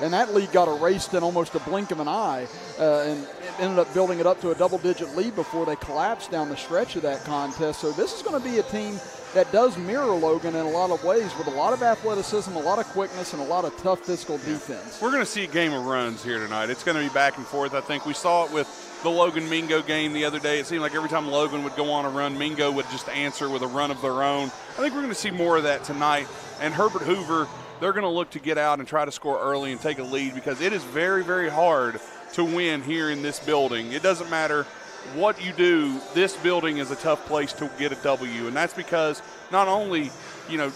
and that lead got erased in almost a blink of an eye, and it ended up building it up to a double-digit lead before they collapsed down the stretch of that contest. So this is going to be a team that does mirror Logan in a lot of ways, with a lot of athleticism, a lot of quickness, and a lot of tough physical defense. We're going to see a game of runs here tonight. It's going to be back and forth. I think we saw it with the Logan-Mingo game the other day. It seemed like every time Logan would go on a run, Mingo would just answer with a run of their own. I think we're going to see more of that tonight. And Herbert Hoover, they're going to look to get out and try to score early and take a lead, because it is very, very hard to win here in this building. It doesn't matter what you do, this building is a tough place to get a W, and that's because not only,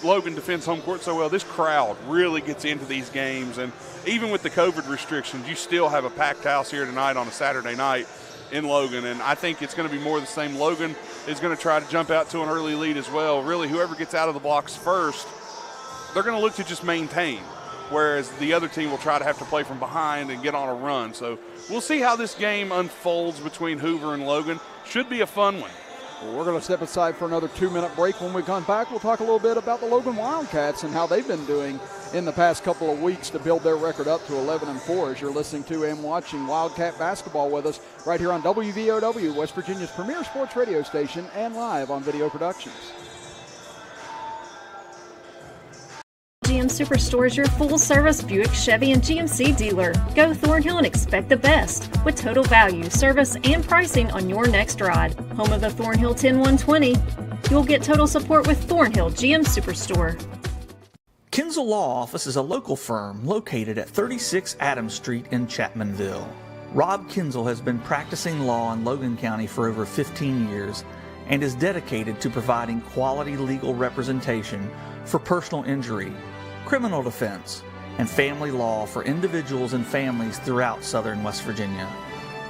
Logan defends home court so well, this crowd really gets into these games, and even with the COVID restrictions, you still have a packed house here tonight on a Saturday night in Logan, and I think it's going to be more of the same. Logan is going to try to jump out to an early lead as well. Really, whoever gets out of the blocks first, they're going to look to just maintain, whereas the other team will try to have to play from behind and get on a run. So we'll see how this game unfolds between Hoover and Logan. Should be a fun one. Well, we're going to step aside for another 2-minute break. When we come back, we'll talk a little bit about the Logan Wildcats and how they've been doing in the past couple of weeks to build their record up to 11-4, as you're listening to and watching Wildcat basketball with us right here on WVOW, West Virginia's premier sports radio station, and live on Video Productions. GM Superstore is your full-service Buick, Chevy, and GMC dealer. Go Thornhill and expect the best with total value, service, and pricing on your next ride. Home of the Thornhill 10120. You'll get total support with Thornhill GM Superstore. Kinzel Law Office is a local firm located at 36 Adams Street in Chapmanville. Rob Kinzel has been practicing law in Logan County for over 15 years and is dedicated to providing quality legal representation for personal injury, criminal defense, and family law for individuals and families throughout southern West Virginia.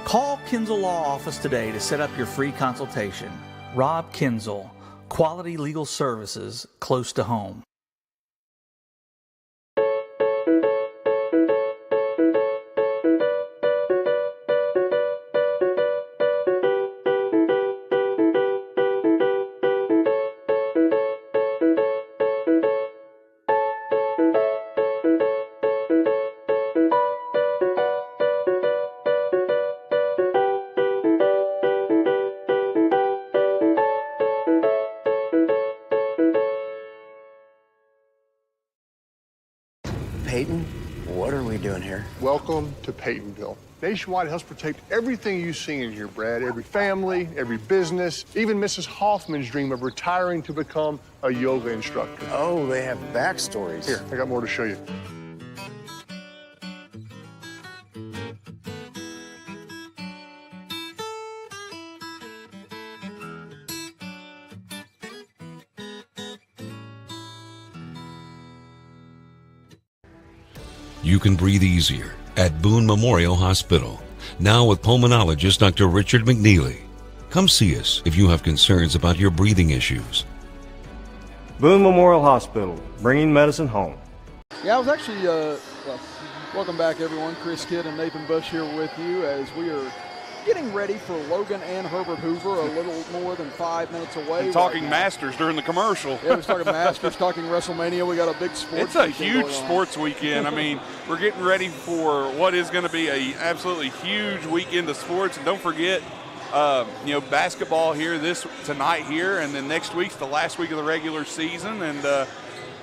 Call Kinzel Law Office today to set up your free consultation. Rob Kinzel, quality legal services close to home. Peyton, what are we doing here? Welcome to Peytonville. Nationwide helps protect everything you see in here, Brad. Every family, every business, even Mrs. Hoffman's dream of retiring to become a yoga instructor. Oh, they have backstories. Here, I got more to show you. You can breathe easier at Boone Memorial Hospital, now with pulmonologist Dr. Richard McNeely. Come see us if you have concerns about your breathing issues. Boone Memorial Hospital, bringing medicine home. Yeah, I was actually, welcome back everyone. Chris Kidd and Nathan Bush here with you as we are getting ready for Logan and Herbert Hoover, a little more than 5 minutes away. And talking Masters during the commercial. Yeah, we're talking Masters, talking WrestleMania. We got a big sports It's a huge sports weekend. I mean, we're getting ready for what is going to be a absolutely huge weekend of sports. And don't forget, basketball here tonight here, and then next week's the last week of the regular season. And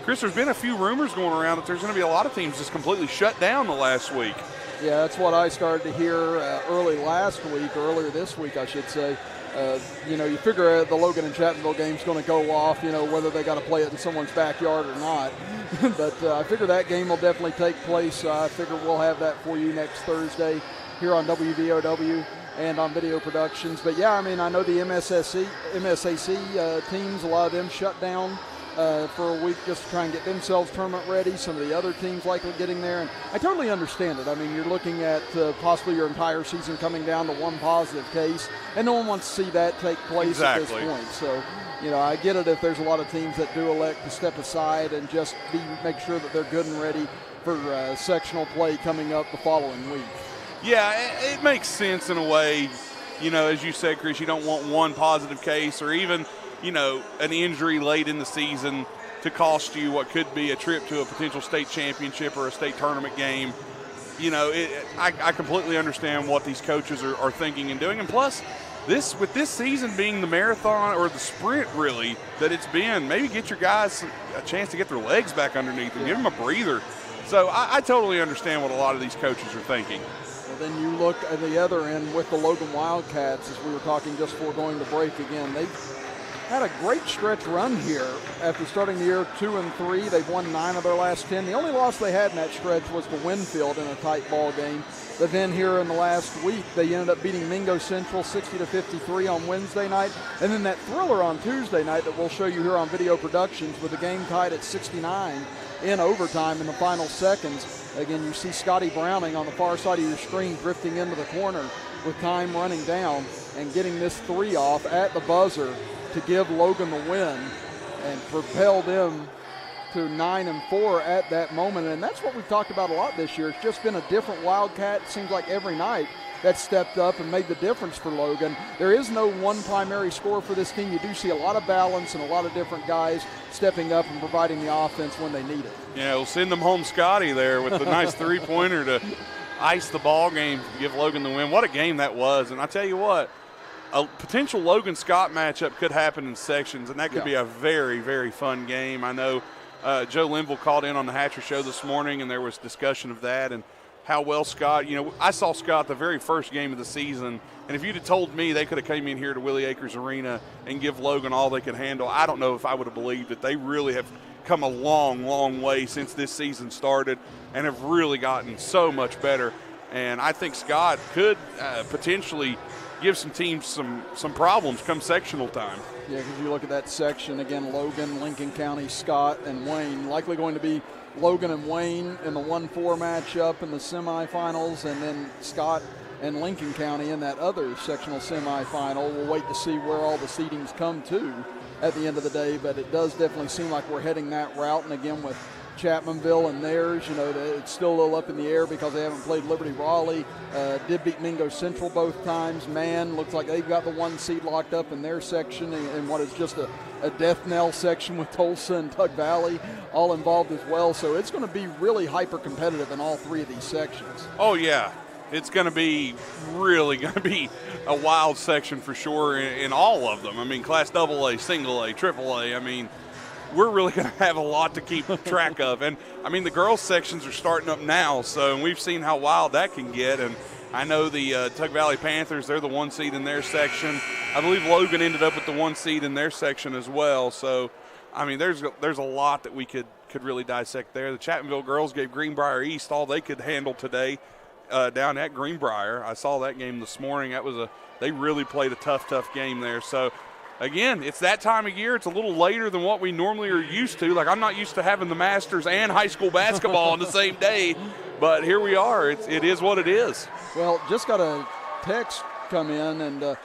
Chris, there's been a few rumors going around that there's going to be a lot of teams just completely shut down the last week. Yeah, that's what I started to hear earlier this week, I should say. You figure the Logan and Chapmanville game's going to go off, whether they got to play it in someone's backyard or not. But I figure that game will definitely take place. I figure we'll have that for you next Thursday here on WVOW and on Video Productions. But, yeah, I mean, I know the MSAC teams, a lot of them shut down for a week just to try and get themselves tournament ready. Some of the other teams likely getting there, and I totally understand it. I mean, you're looking at possibly your entire season coming down to one positive case, and no one wants to see that take place at this point. So, I get it if there's a lot of teams that do elect to step aside and just make sure that they're good and ready for sectional play coming up the following week. Yeah, it makes sense in a way. As you said, Chris, you don't want one positive case or even an injury late in the season to cost you what could be a trip to a potential state championship or a state tournament game. you know, I completely understand what these coaches are thinking and doing. And plus, with this season being the marathon or the sprint really that it's been, maybe get your guys a chance to get their legs back underneath them, give them a breather. So I totally understand what a lot of these coaches are thinking. Well, then you look at the other end with the Logan Wildcats, as we were talking just before going to break again. They've had a great stretch run here after starting the year 2-3. They've won 9 of their last 10. The only loss they had in that stretch was to Winfield in a tight ball game. But then here in the last week, they ended up beating Mingo Central 60-53 on Wednesday night. And then that thriller on Tuesday night that we'll show you here on Video Productions with the game tied at 69 in overtime in the final seconds. Again, you see Scotty Browning on the far side of your screen drifting into the corner with time running down and getting this 3 off at the buzzer to give Logan the win and propel them to 9-4 at that moment. And that's what we've talked about a lot this year. It's just been a different Wildcat. It seems like every night that stepped up and made the difference for Logan. There is no one primary scorer for this team. You do see a lot of balance and a lot of different guys stepping up and providing the offense when they need it. Yeah, we'll send them home Scotty there with the nice three-pointer to ice the ball game, give Logan the win. What a game that was. And I tell you what, a potential Logan-Scott matchup could happen in sections, and that could be a very, very fun game. I know Joe Linville called in on the Hatcher Show this morning, and there was discussion of that and how well Scott, you know, I saw Scott the very first game of the season, and if you'd have told me they could have came in here to Willie Acres Arena and give Logan all they could handle, I don't know if I would have believed it. They really have come a long, long way since this season started and have really gotten so much better. And I think Scott could potentially give some teams some problems come sectional time. Yeah, because you look at that section, again, Logan, Lincoln County, Scott, and Wayne. Likely going to be Logan and Wayne in the 1-4 matchup in the semifinals, and then Scott and Lincoln County in that other sectional semifinal. We'll wait to see where all the seedings come to at the end of the day, but it does definitely seem like we're heading that route. And again, with Chapmanville and theirs, you know, it's still a little up in the air because they haven't played Liberty Raleigh. Did beat Mingo Central both times. Man, looks like they've got the 1 seed locked up in their section in what is just a death knell section with Tulsa and Tug Valley all involved as well. So it's going to be really hyper competitive in all 3 of these sections. Oh, yeah. It's going to be really going to be a wild section for sure in all of them. I mean, Class AA, Single A, Triple A. I mean, we're really going to have a lot to keep track of. And, I mean, the girls' sections are starting up now, so we've seen how wild that can get. And I know the Tug Valley Panthers, they're the 1 seed in their section. I believe Logan ended up with the 1 seed in their section as well. So, I mean, there's a lot that we could really dissect there. The Chapmanville girls gave Greenbrier East all they could handle today down at Greenbrier. I saw that game this morning. They really played a tough game there. So, again, it's that time of year. It's a little later than what we normally are used to. Like, I'm not used to having the Masters and high school basketball on the same day, but here we are. It is what it is. Well, just got a text come in, and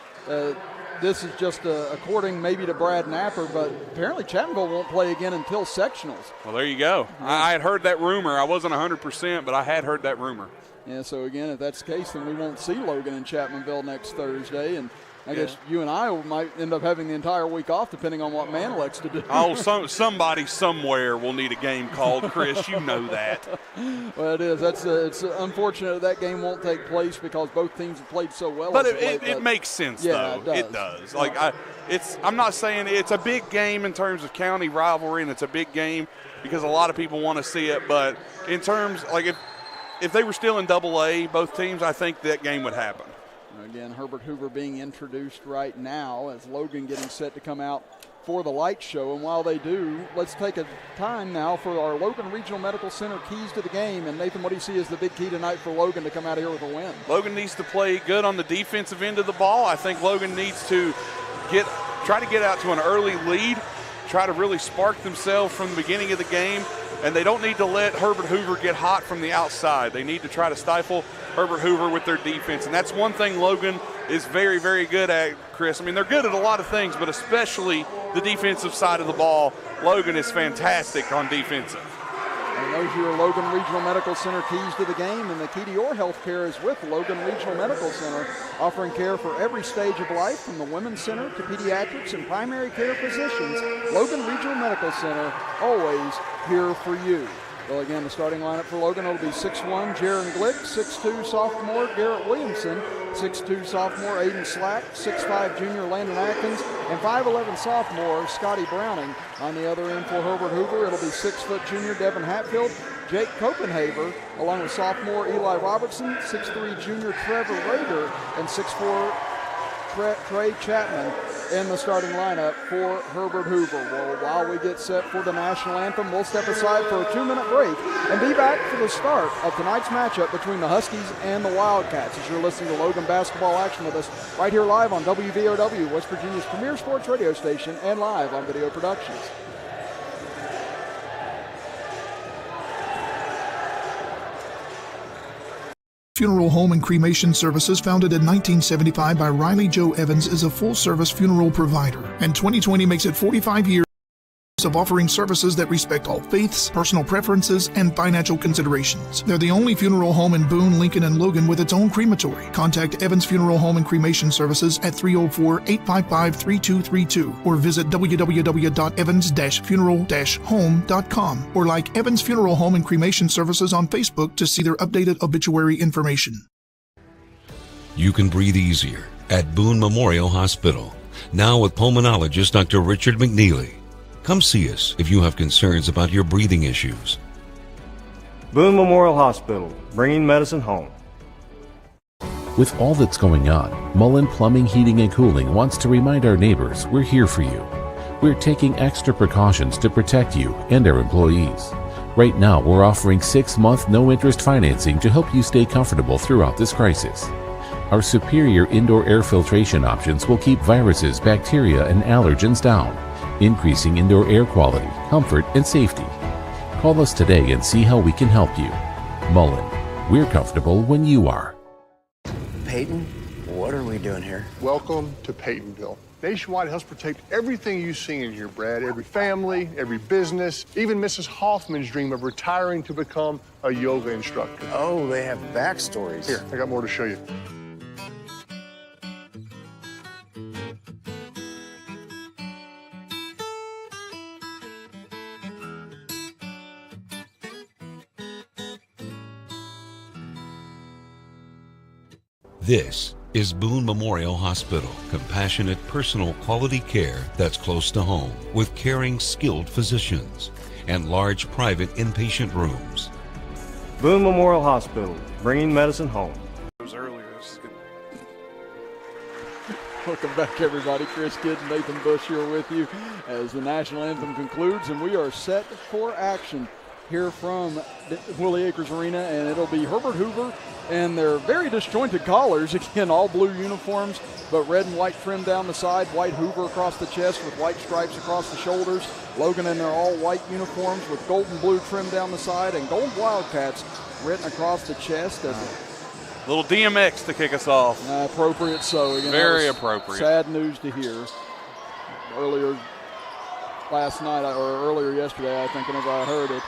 this is just according maybe to Brad Napper, but apparently Chapmanville won't play again until sectionals. Well, there you go. I had heard that rumor. I wasn't 100%, but I had heard that rumor. Yeah, so again, if that's the case, then we won't see Logan and Chapmanville next Thursday, and I guess you and I might end up having the entire week off, depending on what man elects to do. Oh, somebody somewhere will need a game called, Chris. You know that. Well, it is. It's unfortunate that game won't take place because both teams have played so well. But it makes sense, though. It does. Like I'm not saying it's a big game in terms of county rivalry, and it's a big game because a lot of people want to see it. But in terms, like if they were still in AA, both teams, I think that game would happen. Again, Herbert Hoover being introduced right now as Logan getting set to come out for the light show. And while they do, let's take a time now for our Logan Regional Medical Center keys to the game. And Nathan, what do you see as the big key tonight for Logan to come out here with a win? Logan needs to play good on the defensive end of the ball. I think Logan needs to try to get out to an early lead, try to really spark themselves from the beginning of the game. And they don't need to let Herbert Hoover get hot from the outside. They need to try to stifle Herbert Hoover with their defense. And that's one thing Logan is very, very good at, Chris. I mean, they're good at a lot of things, but especially the defensive side of the ball. Logan is fantastic on defensive. And those are your Logan Regional Medical Center keys to the game. And the key to your health care is with Logan Regional Medical Center, offering care for every stage of life, from the Women's Center to pediatrics and primary care physicians. Logan Regional Medical Center, always here for you. Well, again, the starting lineup for Logan will be 6'1", Jaron Glick, 6'2", sophomore Garrett Williamson, 6'2", sophomore Aiden Slack, 6'5", junior Landon Atkins, and 5'11", sophomore Scotty Browning. On the other end for Herbert Hoover, it'll be 6' junior Devin Hatfield, Jake Copenhaver, along with sophomore Eli Robertson, 6'3", junior Trevor Rager, and 6'4", Trey Chapman in the starting lineup for Herbert Hoover. Well, while we get set for the national anthem, we'll step aside for a 2-minute break and be back for the start of tonight's matchup between the Huskies and the Wildcats as you're listening to Logan basketball action with us right here live on WVOW, West Virginia's premier sports radio station, and live on Video Productions. Funeral Home and Cremation Services, founded in 1975 by Riley Joe Evans, is a full-service funeral provider, and 2020 makes it 45 years of offering services that respect all faiths, personal preferences, and financial considerations. They're the only funeral home in Boone, Lincoln, and Logan with its own crematory. Contact Evans Funeral Home and Cremation Services at 304-855-3232 or visit www.evans-funeral-home.com or like Evans Funeral Home and Cremation Services on Facebook to see their updated obituary information. You can breathe easier at Boone Memorial Hospital, now with pulmonologist Dr. Richard McNeely. Come see us if you have concerns about your breathing issues. Boone Memorial Hospital, bringing medicine home. With all that's going on, Mullen Plumbing, Heating, and Cooling wants to remind our neighbors we're here for you. We're taking extra precautions to protect you and our employees. Right now, we're offering 6-month no-interest financing to help you stay comfortable throughout this crisis. Our superior indoor air filtration options will keep viruses, bacteria, and allergens down, increasing indoor air quality, comfort, and safety. Call us today and see how we can help you. Mullen, we're comfortable when you are. Peyton, what are we doing here? Welcome to Peytonville. Nationwide helps protect everything you see in here, Brad. Every family, every business, even Mrs. Hoffman's dream of retiring to become a yoga instructor. Oh, they have backstories. Here, I got more to show you. This is Boone Memorial Hospital, compassionate personal quality care that's close to home, with caring skilled physicians and large private inpatient rooms. Boone Memorial Hospital, bringing medicine home. Welcome back, everybody. Chris Kidd and Nathan Bush here with you as the national anthem concludes, and we are set for action here from Willie Acres Arena, and it'll be Herbert Hoover and their very disjointed collars. Again, all blue uniforms, but red and white trim down the side, white Hoover across the chest with white stripes across the shoulders. Logan in their all-white uniforms with gold and blue trim down the side, and gold Wildcats written across the chest. As little DMX to kick us off. Appropriate so. Again, very appropriate. Sad news to hear. Earlier last night, or earlier yesterday, I think, whenever I heard it.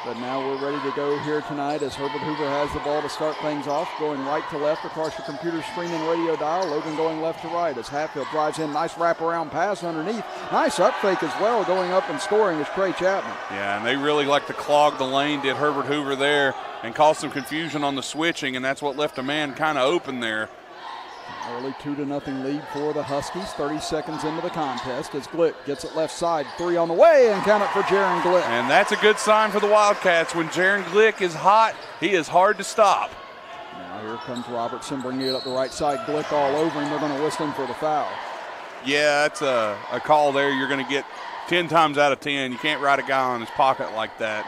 But now we're ready to go here tonight as Herbert Hoover has the ball to start things off, going right to left across your computer screen and radio dial. Logan going left to right as Hatfield drives in. Nice wraparound pass underneath. Nice up fake as well. Going up and scoring is Trey Chapman. Yeah, and they really like to clog the lane, did Herbert Hoover there, and caused some confusion on the switching, and that's what left a man kind of open there. Early 2-0 lead for the Huskies. 30 seconds into the contest as Glick gets it left side. 3 on the way, and count it for Jaron Glick. And that's a good sign for the Wildcats. When Jaron Glick is hot, he is hard to stop. Now here comes Robertson bringing it up the right side. Glick all over him. They're going to whistle him for the foul. Yeah, that's a call there you're going to get 10 times out of 10. You can't ride a guy on his pocket like that.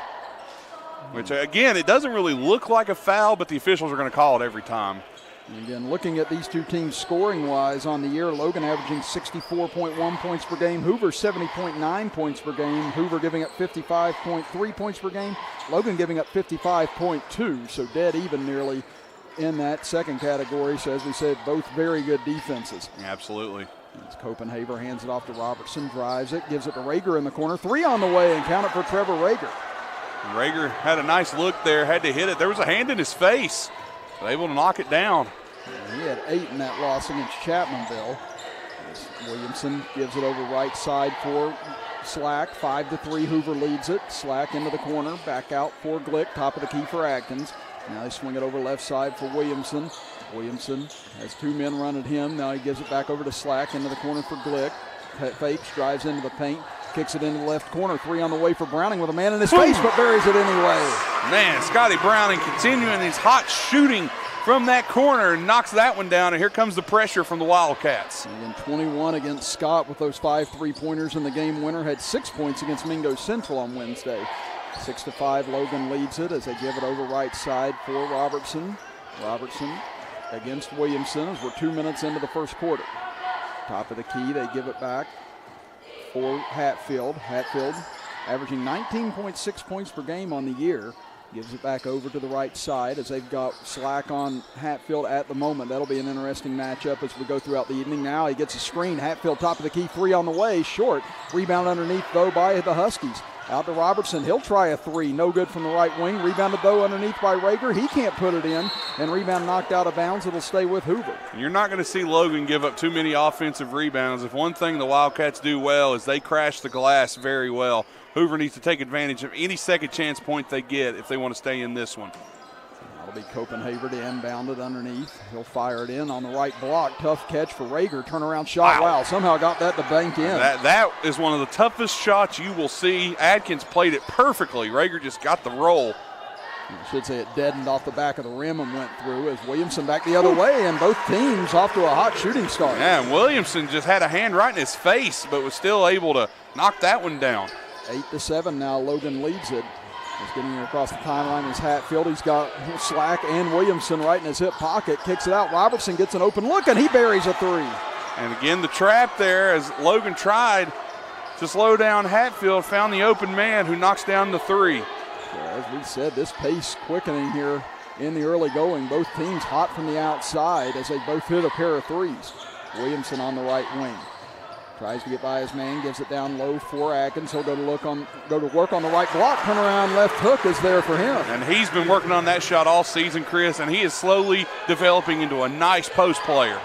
Which, again, it doesn't really look like a foul, but the officials are going to call it every time. And again, looking at these two teams scoring-wise on the year, Logan averaging 64.1 points per game, Hoover 70.9 points per game, Hoover giving up 55.3 points per game, Logan giving up 55.2, so dead even nearly in that second category. So as we said, both very good defenses. Absolutely. As Copenhaver hands it off to Robertson, drives it, gives it to Rager in the corner. 3 on the way, and count it for Trevor Rager. Rager had a nice look there, had to hit it. There was a hand in his face, but able to knock it down. He had 8 in that loss against Chapmanville. As Williamson gives it over right side for Slack, 5-3. Hoover leads it. Slack into the corner, back out for Glick, top of the key for Atkins. Now they swing it over left side for Williamson. Williamson has 2 men run at him. Now he gives it back over to Slack into the corner for Glick. Fakes, drives into the paint, kicks it into the left corner. 3 on the way for Browning with a man in his face, but buries it anyway. Man, Scotty Browning continuing his hot shooting from that corner and knocks that one down, and here comes the pressure from the Wildcats. And 21 against Scott with those 5 3-pointers in the game winner. Had 6 points against Mingo Central on Wednesday. 6-5, Logan leads it as they give it over right side for Robertson. Robertson against Williamson as we're 2 minutes into the first quarter. Top of the key, they give it back for Hatfield. Hatfield averaging 19.6 points per game on the year. Gives it back over to the right side as they've got Slack on Hatfield at the moment. That'll be an interesting matchup as we go throughout the evening. Now he gets a screen. Hatfield top of the key, 3 on the way, short. Rebound underneath, though, by the Huskies. Out to Robertson. He'll try a 3. No good from the right wing. Rebounded, though, underneath by Rager. He can't put it in. And rebound knocked out of bounds. It'll stay with Hoover. You're not going to see Logan give up too many offensive rebounds. If one thing the Wildcats do well is they crash the glass very well. Hoover needs to take advantage of any second chance point they get if they want to stay in this one. That'll be Copenhaver to inbound it underneath. He'll fire it in on the right block. Tough catch for Rager. Turnaround shot. Wow, somehow got that to bank in. That is one of the toughest shots you will see. Adkins played it perfectly. Rager just got the roll. I should say it deadened off the back of the rim and went through as Williamson back the other way, and both teams off to a hot shooting start. Yeah, and Williamson just had a hand right in his face, but was still able to knock that one down. 8-7 now. Logan leads it. He's getting it across the timeline is Hatfield. He's got Slack and Williamson right in his hip pocket. Kicks it out. Robertson gets an open look, and he buries a 3. And again, the trap there as Logan tried to slow down Hatfield, found the open man who knocks down the 3. Yeah, as we said, this pace quickening here in the early going. Both teams hot from the outside as they both hit a pair of 3s. Williamson on the right wing. Tries to get by his man, gives it down low for Atkins. He'll go to work on the right block. Turn around left hook is there for him. And he's been working on that shot all season, Chris, and he is slowly developing into a nice post player.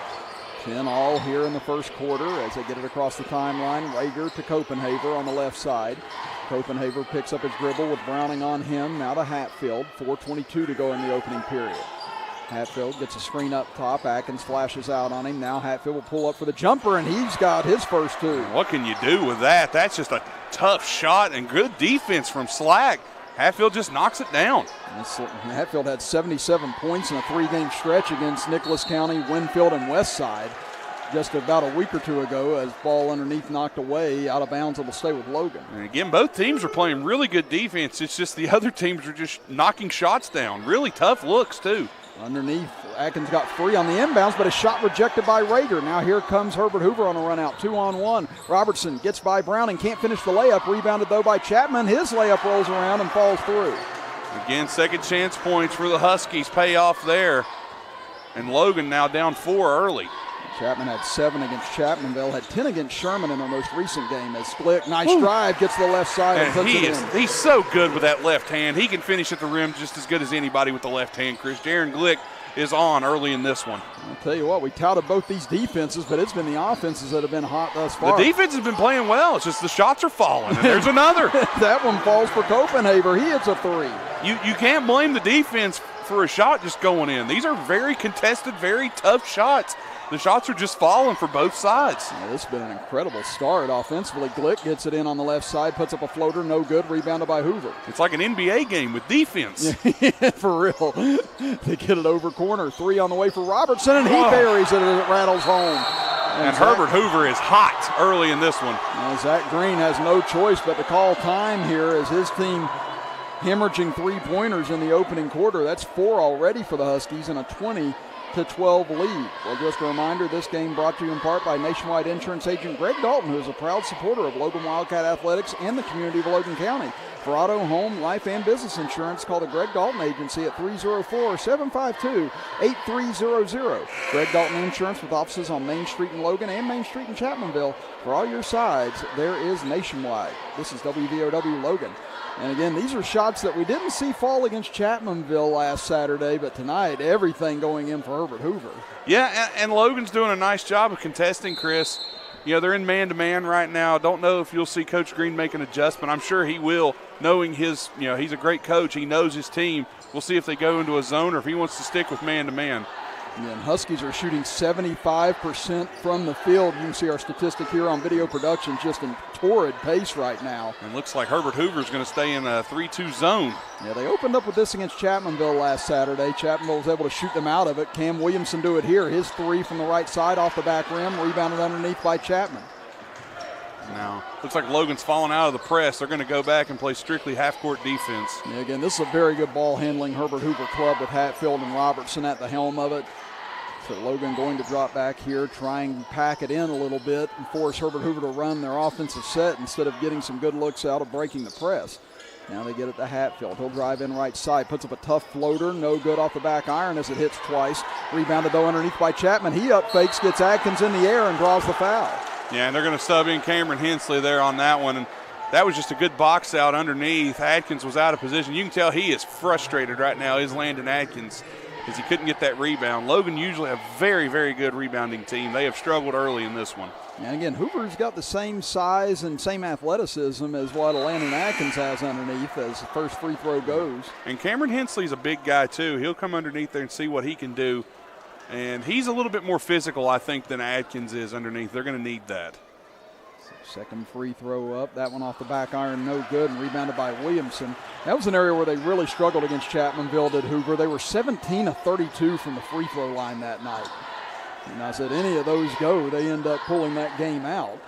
10 all here in the first quarter as they get it across the timeline. Rager to Copenhaver on the left side. Copenhaver picks up his dribble with Browning on him. Now to Hatfield. 4:22 to go in the opening period. Hatfield gets a screen up top. Atkins flashes out on him. Now Hatfield will pull up for the jumper, and he's got his first 2. What can you do with that? That's just a tough shot and good defense from Slack. Hatfield just knocks it down. Hatfield had 77 points in a 3-game stretch against Nicholas County, Winfield, and Westside just about a week or 2 ago as ball underneath knocked away. Out of bounds, it'll stay with Logan. And again, both teams are playing really good defense. It's just the other teams are just knocking shots down. Really tough looks, too. Underneath, Atkins got 3 on the inbounds, but a shot rejected by Rager. Now here comes Herbert Hoover on a run out, 2-on-1. Robertson gets by Browning, can't finish the layup. Rebounded, though, by Chapman. His layup rolls around and falls through. Again, second chance points for the Huskies pay off there. And Logan now down 4 early. Chapman had 7 against Chapmanville, had 10 against Sherman in their most recent game. As Glick, nice drive, gets to the left side and puts it in. He's so good with that left hand. He can finish at the rim just as good as anybody with the left hand, Chris. Jaron Glick is on early in this one. I'll tell you what, we touted both these defenses, but it's been the offenses that have been hot thus far. The defense has been playing well. It's just the shots are falling, and there's another. That one falls for Copenhaver. He hits a 3. You can't blame the defense for a shot just going in. These are very contested, very tough shots. The shots are just falling for both sides. Yeah, this has been an incredible start offensively. Glick gets it in on the left side, puts up a floater, no good, rebounded by Hoover. It's like an NBA game with defense. Yeah, for real. They get it over corner. 3 on the way for Robertson, and he buries it as it rattles home. And Herbert Hoover is hot early in this one. Zach Green has no choice but to call time here as his team hemorrhaging 3-pointers in the opening quarter. That's 4 already for the Huskies and a 20-12 lead. Well, just a reminder, this game brought to you in part by Nationwide Insurance agent Greg Dalton, who is a proud supporter of Logan Wildcat Athletics and the community of Logan County. For auto, home, life, and business insurance, call the Greg Dalton Agency at 304-752-8300. Greg Dalton Insurance with offices on Main Street in Logan and Main Street in Chapmanville. For all your sides, there is Nationwide. This is WVOW Logan. And again, these are shots that we didn't see fall against Chapmanville last Saturday, but tonight, everything going in for Herbert Hoover. Yeah, and Logan's doing a nice job of contesting, Chris. they're in man-to-man right now. Don't know if you'll see Coach Green make an adjustment. I'm sure he will, knowing he's a great coach. He knows his team. We'll see if they go into a zone or if he wants to stick with man-to-man. And Huskies are shooting 75% from the field. You can see our statistic here on video production, just in torrid pace right now. And looks like Herbert Hoover's going to stay in a 3-2 zone. Yeah, they opened up with this against Chapmanville last Saturday. Chapmanville was able to shoot them out of it. Cam Williamson do it here. His three from the right side off the back rim, rebounded underneath by Chapman. Now, looks like Logan's fallen out of the press. They're going to go back and play strictly half-court defense. Yeah, again, this is a very good ball-handling Herbert Hoover club with Hatfield and Robertson at the helm of it. So Logan going to drop back here, try and pack it in a little bit and force Herbert Hoover to run their offensive set instead of getting some good looks out of breaking the press. Now they get it to Hatfield. He'll drive in right side, puts up a tough floater, no good off the back iron as it hits twice. Rebounded though underneath by Chapman. He up fakes, gets Adkins in the air and draws the foul. Yeah, and they're going to sub in Cameron Hensley there on that one. And that was just a good box out underneath. Adkins was out of position. You can tell he is frustrated right now, is Landon Adkins, because he couldn't get that rebound. Logan usually a very, very good rebounding team. They have struggled early in this one. And again, Hoover's got the same size and same athleticism as what Landon Adkins has underneath as the first free throw goes. And Cameron Hensley's a big guy too. He'll come underneath there and see what he can do. And he's a little bit more physical, I think, than Adkins is underneath. They're going to need that. Second free throw up. That one off the back iron, no good, and rebounded by Williamson. That was an area where they really struggled against Chapmanville, did Hoover. They were 17 of 32 from the free throw line that night. And I said any of those go, they end up pulling that game out.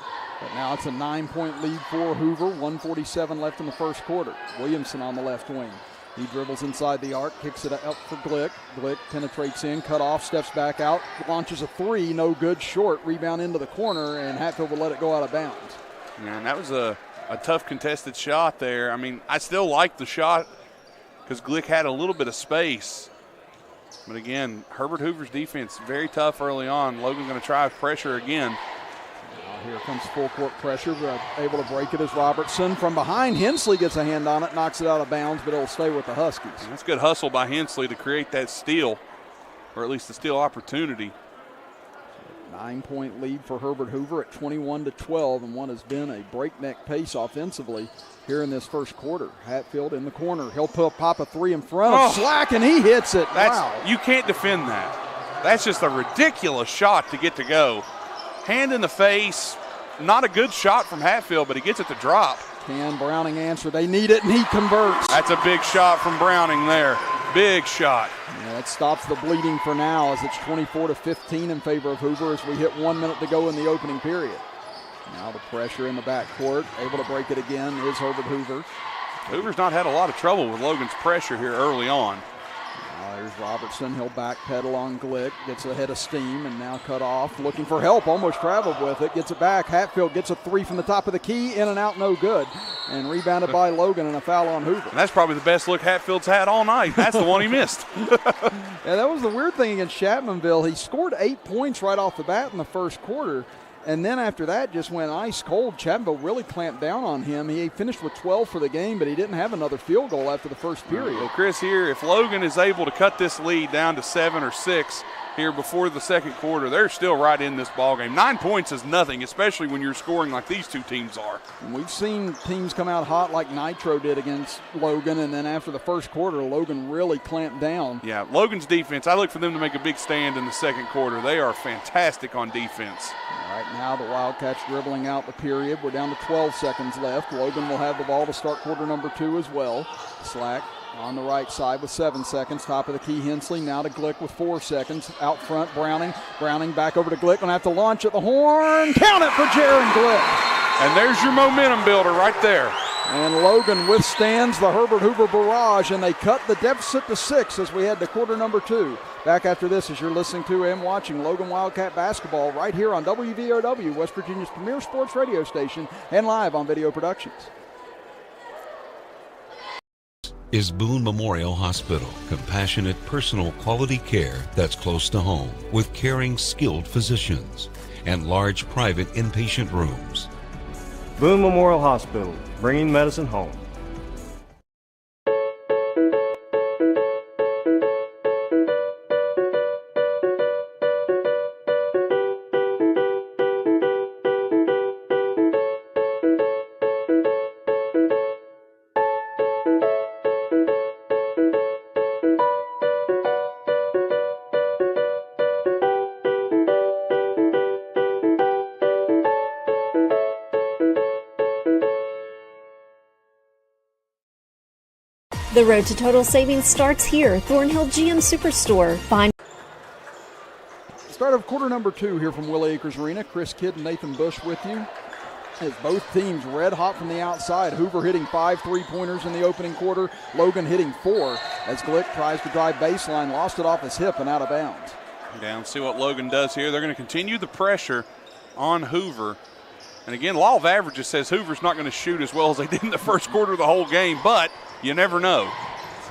But now it's a 9-point lead for Hoover, 1:47 left in the first quarter. Williamson on the left wing. He dribbles inside the arc, kicks it up for Glick. Glick penetrates in, cut off, steps back out, launches a three, no good, short, rebound into the corner, and Hatfield will let it go out of bounds. Yeah, and that was a tough contested shot there. I mean, I still like the shot because Glick had a little bit of space. But again, Herbert Hoover's defense, very tough early on. Logan going to try pressure again. Here comes full court pressure, but able to break it is Robertson. From behind, Hensley gets a hand on it, knocks it out of bounds, but it'll stay with the Huskies. And that's good hustle by Hensley to create that steal, or at least the steal opportunity. 9-point lead for Herbert Hoover at 21-12, and what has been a breakneck pace offensively here in this first quarter. Hatfield in the corner. He'll pop a three in front of Slack, and he hits it. Wow. You can't defend that. That's just a ridiculous shot to get to go. Hand in the face, not a good shot from Hatfield, but he gets it to drop. Can Browning answer? They need it, and he converts. That's a big shot from Browning there. Big shot. Yeah, that stops the bleeding for now as it's 24-15 in favor of Hoover as we hit 1 minute to go in the opening period. Now the pressure in the backcourt, able to break it again is Herbert Hoover. Hoover's not had a lot of trouble with Logan's pressure here early on. There's Robertson. He'll backpedal on Glick. Gets ahead of steam and now cut off. Looking for help. Almost traveled with it. Gets it back. Hatfield gets a three from the top of the key. In and out, no good. And rebounded by Logan and a foul on Hoover. And that's probably the best look Hatfield's had all night. That's the one he missed. Yeah, that was the weird thing against Chapmanville. He scored 8 points right off the bat in the first quarter. And then after that just went ice cold. Chapmanville really clamped down on him. He finished with 12 for the game, but he didn't have another field goal after the first period. Well, Chris, here, if Logan is able to cut this lead down to 7 or 6 here before the second quarter, they're still right in this ballgame. 9 points is nothing, especially when you're scoring like these two teams are. And we've seen teams come out hot like Nitro did against Logan, and then after the first quarter, Logan really clamped down. Yeah, Logan's defense, I look for them to make a big stand in the second quarter. They are fantastic on defense. Right now, the Wildcats dribbling out the period. We're down to 12 seconds left. Logan will have the ball to start quarter number 2 as well. Slack on the right side with 7 seconds. Top of the key, Hensley. Now to Glick with 4 seconds. Out front, Browning. Browning back over to Glick. Gonna have to launch at the horn. Count it for Jaron Glick. And there's your momentum builder right there. And Logan withstands the Herbert Hoover barrage, and they cut the deficit to 6 as we head to quarter number 2. Back after this as you're listening to and watching Logan Wildcat basketball right here on WVOW, West Virginia's premier sports radio station, and live on Video Productions. Is Boone Memorial Hospital. Compassionate, personal, quality care that's close to home with caring, skilled physicians and large private inpatient rooms. Boone Memorial Hospital, bringing medicine home. The road to total savings starts here. Thornhill GM Superstore. Find Start of quarter number 2 here from Willie Acres Arena. Chris Kidd and Nathan Bush with you. As both teams red hot from the outside. Hoover hitting 5 3-pointers in the opening quarter. Logan hitting 4 as Glick tries to drive baseline. Lost it off his hip and out of bounds. Down, see what Logan does here. They're going to continue the pressure on Hoover. And again, law of averages says Hoover's not going to shoot as well as they did in the first quarter of the whole game, but you never know.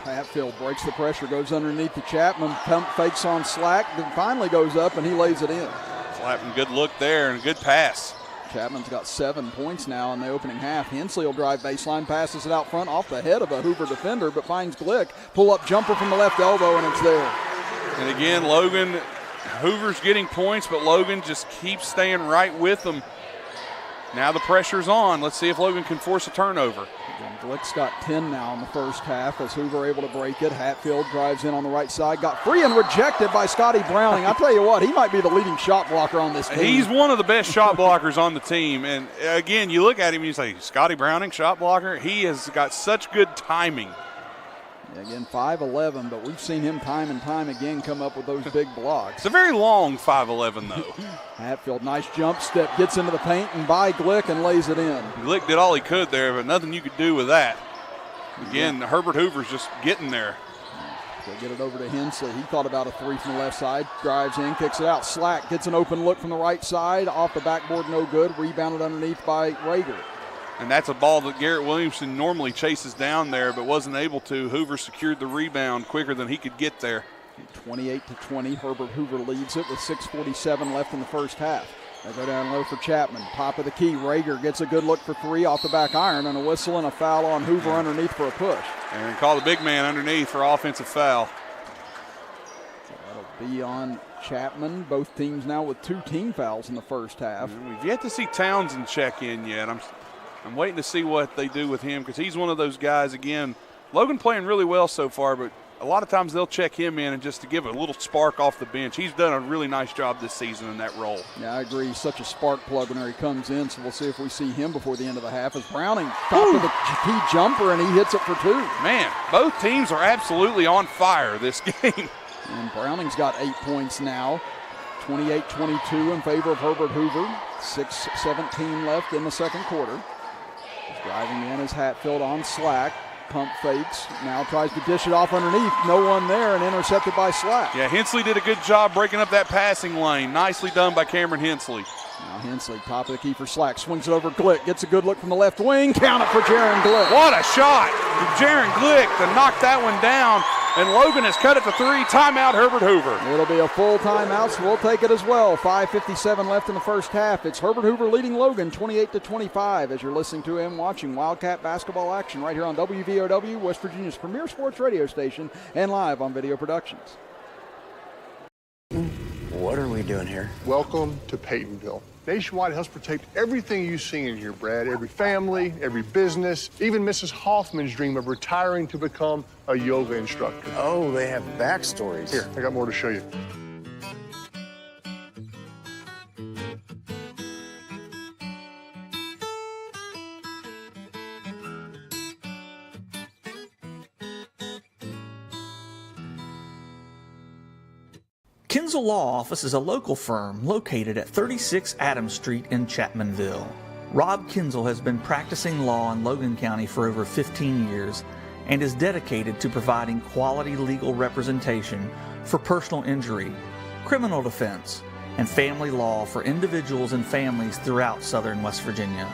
Hatfield breaks the pressure, goes underneath to Chapman, pump fakes on Slack, then finally goes up and he lays it in. Slapping, good look there and good pass. Chapman's got 7 points now in the opening half. Hensley will drive baseline, passes it out front off the head of a Hoover defender, but finds Glick. Pull-up jumper from the left elbow, and it's there. And again, Logan, Hoover's getting points, but Logan just keeps staying right with them. Now the pressure's on. Let's see if Logan can force a turnover. Glick's got 10 now in the first half as Hoover able to break it. Hatfield drives in on the right side, got free and rejected by Scotty Browning. I'll tell you what, he might be the leading shot blocker on this team. He's one of the best shot blockers on the team. And again, you look at him and you say, Scotty Browning, shot blocker? He has got such good timing. Again, 5'11", but we've seen him time and time again come up with those big blocks. It's a very long 5'11", though. Hatfield, nice jump step, gets into the paint and by Glick and lays it in. Glick did all he could there, but nothing you could do with that. Again, Herbert Hoover's just getting there. They'll get it over to Hensley. He thought about a 3 from the left side, drives in, kicks it out. Slack gets an open look from the right side, off the backboard, no good. Rebounded underneath by Rager. And that's a ball that Garrett Williamson normally chases down there, but wasn't able to. Hoover secured the rebound quicker than he could get there. 28-20, Herbert Hoover leads it with 6:47 left in the first half. They go down low for Chapman. Top of the key, Rager gets a good look for 3 off the back iron, and a whistle and a foul on Hoover underneath for a push. And call the big man underneath for offensive foul. So that'll be on Chapman. Both teams now with 2 team fouls in the first half. We've yet to see Townsend check in yet. I'm waiting to see what they do with him because he's one of those guys, again, Logan playing really well so far, but a lot of times they'll check him in and just to give a little spark off the bench. He's done a really nice job this season in that role. Yeah, I agree. He's such a spark plug whenever he comes in, so we'll see if we see him before the end of the half. As Browning top of the key jumper, and he hits it for 2. Man, both teams are absolutely on fire this game. And Browning's got 8 points now. 28-22 in favor of Herbert Hoover. 6:17 left in the second quarter. Driving in is Hatfield on Slack. Pump fakes. Now tries to dish it off underneath. No one there and intercepted by Slack. Yeah, Hensley did a good job breaking up that passing lane. Nicely done by Cameron Hensley. Now Hensley, top of the key for Slack. Swings it over Glick. Gets a good look from the left wing. Count it for Jaron Glick. What a shot from Jaron Glick to knock that one down. And Logan has cut it to 3. Timeout, Herbert Hoover. It'll be a full timeout, so we'll take it as well. 5:57 left in the first half. It's Herbert Hoover leading Logan 28-25 as you're listening to and watching Wildcat basketball action right here on WVOW, West Virginia's premier sports radio station, and live on Video Productions. What are we doing here? Welcome to Peytonville. Nationwide helps protect everything you see in here, Brad. Every family, every business, even Mrs. Hoffman's dream of retiring to become a yoga instructor. Oh, they have backstories. Here, I got more to show you. Kinzel Law Office is a local firm located at 36 Adams Street in Chapmanville. Rob Kinzel has been practicing law in Logan County for over 15 years and is dedicated to providing quality legal representation for personal injury, criminal defense, and family law for individuals and families throughout southern West Virginia.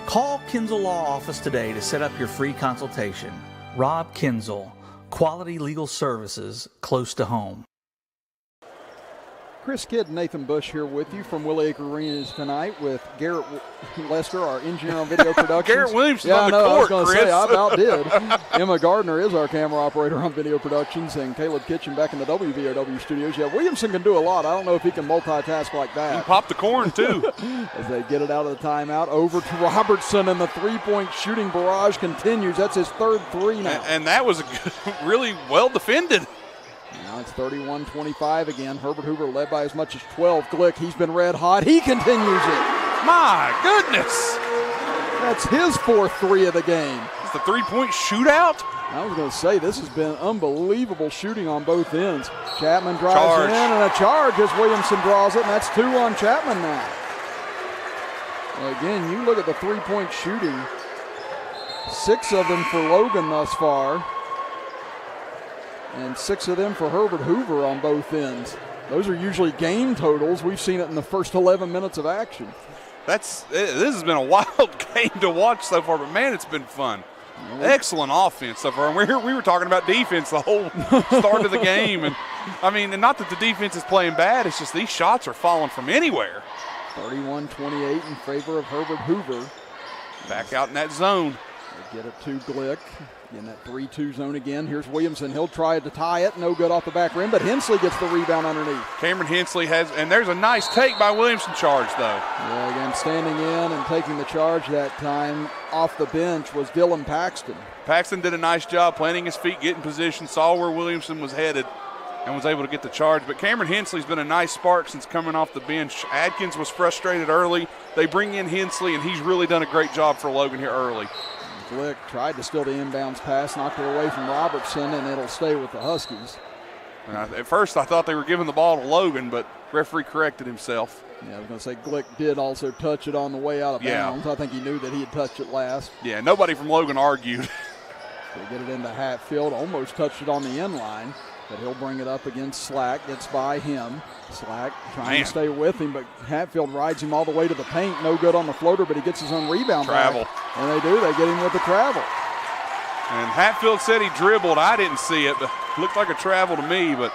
Call Kinzel Law Office today to set up your free consultation. Rob Kinzel, quality legal services close to home. Chris Kidd and Nathan Bush here with you from Willie Acre Arena tonight with Garrett Lester, our engineer on video productions. Garrett Williamson on the court, I was going to Chris. say, I about did. Emma Gardner is our camera operator on video productions, and Caleb Kitchen back in the WVOW studios. Yeah, Williamson can do a lot. I don't know if he can multitask like that. He popped the corn, too. As they get it out of the timeout, over to Robertson, and the three-point shooting barrage continues. That's his third 3 now. And that was really well defended. Now it's 31-25 again. Herbert Hoover led by as much as 12. Glick, he's been red hot. He continues it. My goodness. That's his 4th 3 of the game. It's the three-point shootout. I was going to say, this has been unbelievable shooting on both ends. Chapman drives in, and a charge as Williamson draws it, and that's 2 on Chapman now. Well, again, you look at the three-point shooting. 6 of them for Logan thus far, and 6 of them for Herbert Hoover on both ends. Those are usually game totals. We've seen it in the first 11 minutes of action. This has been a wild game to watch so far, but man, it's been fun. Excellent offense so far. And we were talking about defense the whole start of the game. And I mean, and not that the defense is playing bad, it's just these shots are falling from anywhere. 31-28 in favor of Herbert Hoover. Back out in that zone. They get it to Glick in that 3-2 zone again. Here's Williamson. He'll try to tie it. No good off the back rim, but Hensley gets the rebound underneath. Cameron Hensley has, and there's a nice take by Williamson charge, though. Yeah, again, standing in and taking the charge that time off the bench was Dylan Paxton. Paxton did a nice job planting his feet, getting position, saw where Williamson was headed, and was able to get the charge. But Cameron Hensley's been a nice spark since coming off the bench. Adkins was frustrated early. They bring in Hensley, and he's really done a great job for Logan here early. Glick tried to steal the inbounds pass, knocked it away from Robertson, and it'll stay with the Huskies. At first, I thought they were giving the ball to Logan, but referee corrected himself. Yeah, I was going to say Glick did also touch it on the way out of bounds. I think he knew that he had touched it last. Yeah, nobody from Logan argued. They get it into Hatfield, almost touched it on the end line, but he'll bring it up against Slack, gets by him. Slack trying to stay with him, but Hatfield rides him all the way to the paint. No good on the floater, but he gets his own rebound travel back. And they do. They get him with the travel. And Hatfield said he dribbled. I didn't see it, but it looked like a travel to me. But,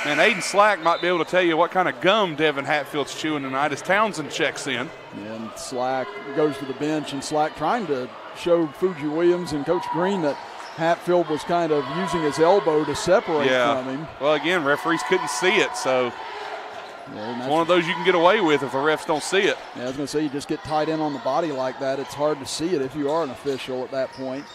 man, Aiden Slack might be able to tell you what kind of gum Devin Hatfield's chewing tonight as Townsend checks in. And Slack goes to the bench, and Slack trying to show Fuji Williams and Coach Green that Hatfield was kind of using his elbow to separate from him. Well, again, referees couldn't see it, so it's one of those you can get away with if the refs don't see it. Yeah, I was going to say, you just get tied in on the body like that. It's hard to see it if you are an official at that point.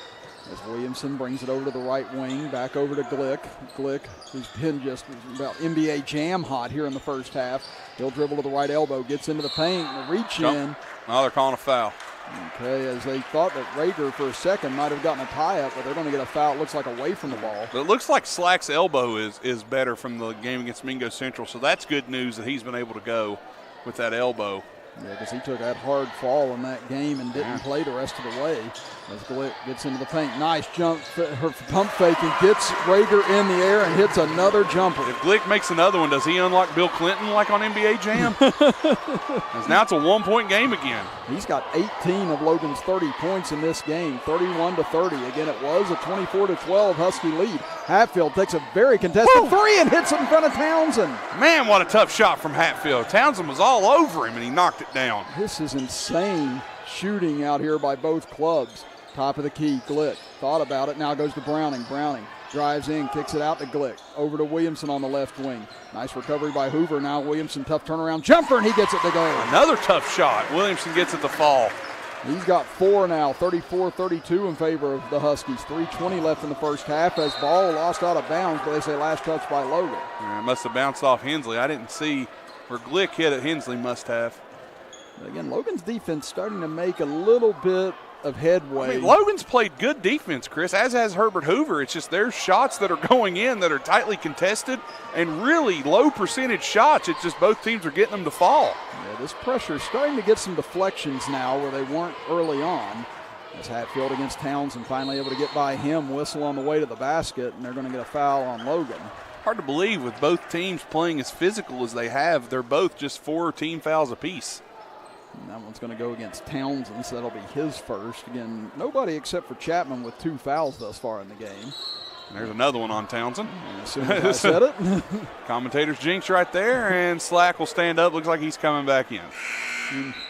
As Williamson brings it over to the right wing, back over to Glick. Glick, who's been just about NBA Jam hot here in the first half. He'll dribble to the right elbow, gets into the paint, and reach in. Now they're calling a foul. Okay, as they thought that Rager for a second might have gotten a tie-up, but they're going to get a foul, it looks like, away from the ball. But it looks like Slack's elbow is better from the game against Mingo Central, so that's good news that he's been able to go with that elbow. Yeah, because he took that hard fall in that game and didn't play the rest of the way. As Glick gets into the paint, nice jump, pump fake, and gets Rager in the air and hits another jumper. If Glick makes another one, does he unlock Bill Clinton like on NBA Jam? Because now it's a one-point game again. He's got 18 of Logan's 30 points in this game, 31-30. Again, it was a 24-12 Husky lead. Hatfield takes a very contested three and hits it in front of Townsend. Man, what a tough shot from Hatfield. Townsend was all over him, and he knocked it down. This is insane shooting out here by both clubs. Top of the key, Glick thought about it, now goes to Browning. Browning drives in, kicks it out to Glick. Over to Williamson on the left wing. Nice recovery by Hoover. Now Williamson, tough turnaround jumper, and he gets it to go. Another tough shot. Williamson gets it to fall. He's got 4 now, 34-32 in favor of the Huskies. 3:20 left in the first half as ball lost out of bounds, but they say last touch by Logan. Yeah, it must have bounced off Hensley. I didn't see where Glick hit it. Hensley must have. But again, Logan's defense starting to make a little bit of headway. I mean, Logan's played good defense, Chris, as has Herbert Hoover. It's just there's shots that are going in that are tightly contested and really low percentage shots. It's just both teams are getting them to fall. Yeah, this pressure is starting to get some deflections now where they weren't early on. As Hatfield against Townsend finally able to get by him, whistle on the way to the basket, and they're going to get a foul on Logan. Hard to believe with both teams playing as physical as they have. They're both just 4 team fouls apiece. And that one's going to go against Townsend, so that'll be his first. Again, nobody except for Chapman with 2 fouls thus far in the game. There's another one on Townsend. As soon as I said it. Commentator's jinx right there, and Slack will stand up. Looks like he's coming back in.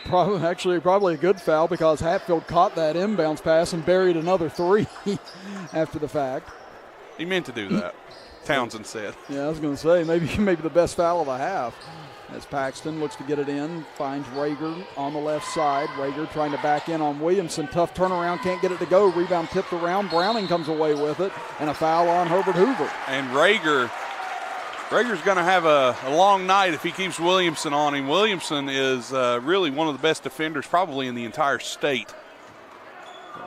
Probably a good foul because Hatfield caught that inbounds pass and buried another 3 after the fact. He meant to do that, Townsend said. Yeah, I was going to say, maybe the best foul of the half. As Paxton looks to get it in, finds Rager on the left side. Rager trying to back in on Williamson. Tough turnaround, can't get it to go. Rebound tipped around. Browning comes away with it, and a foul on Herbert Hoover. And Rager's going to have a long night if he keeps Williamson on him. Williamson is really one of the best defenders probably in the entire state.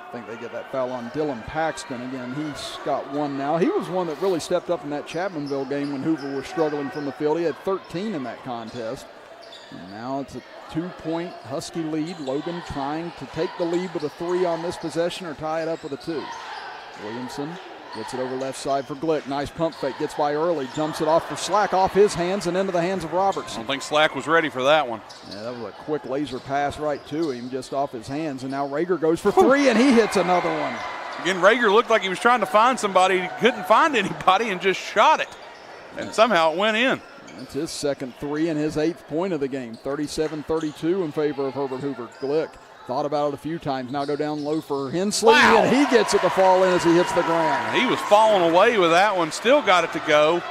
I think they get that foul on Dylan Paxton. Again, he's got one now. He was one that really stepped up in that Chapmanville game when Hoover was struggling from the field. He had 13 in that contest. And now it's a 2-point Husky lead. Logan trying to take the lead with a 3 on this possession or tie it up with a 2. Williamson gets it over left side for Glick. Nice pump fake. Gets by early. Jumps it off for Slack off his hands and into the hands of Robertson. I don't think Slack was ready for that one. Yeah, that was a quick laser pass right to him, just off his hands. And now Rager goes for 3, and he hits another one. Again, Rager looked like he was trying to find somebody. He couldn't find anybody and just shot it. And somehow it went in. That's his second 3 and his 8th point of the game. 37-32 in favor of Herbert Hoover. Glick thought about it a few times. Now go down low for Hensley, and he gets it to fall in as he hits the ground. He was falling away with that one. Still got it to go.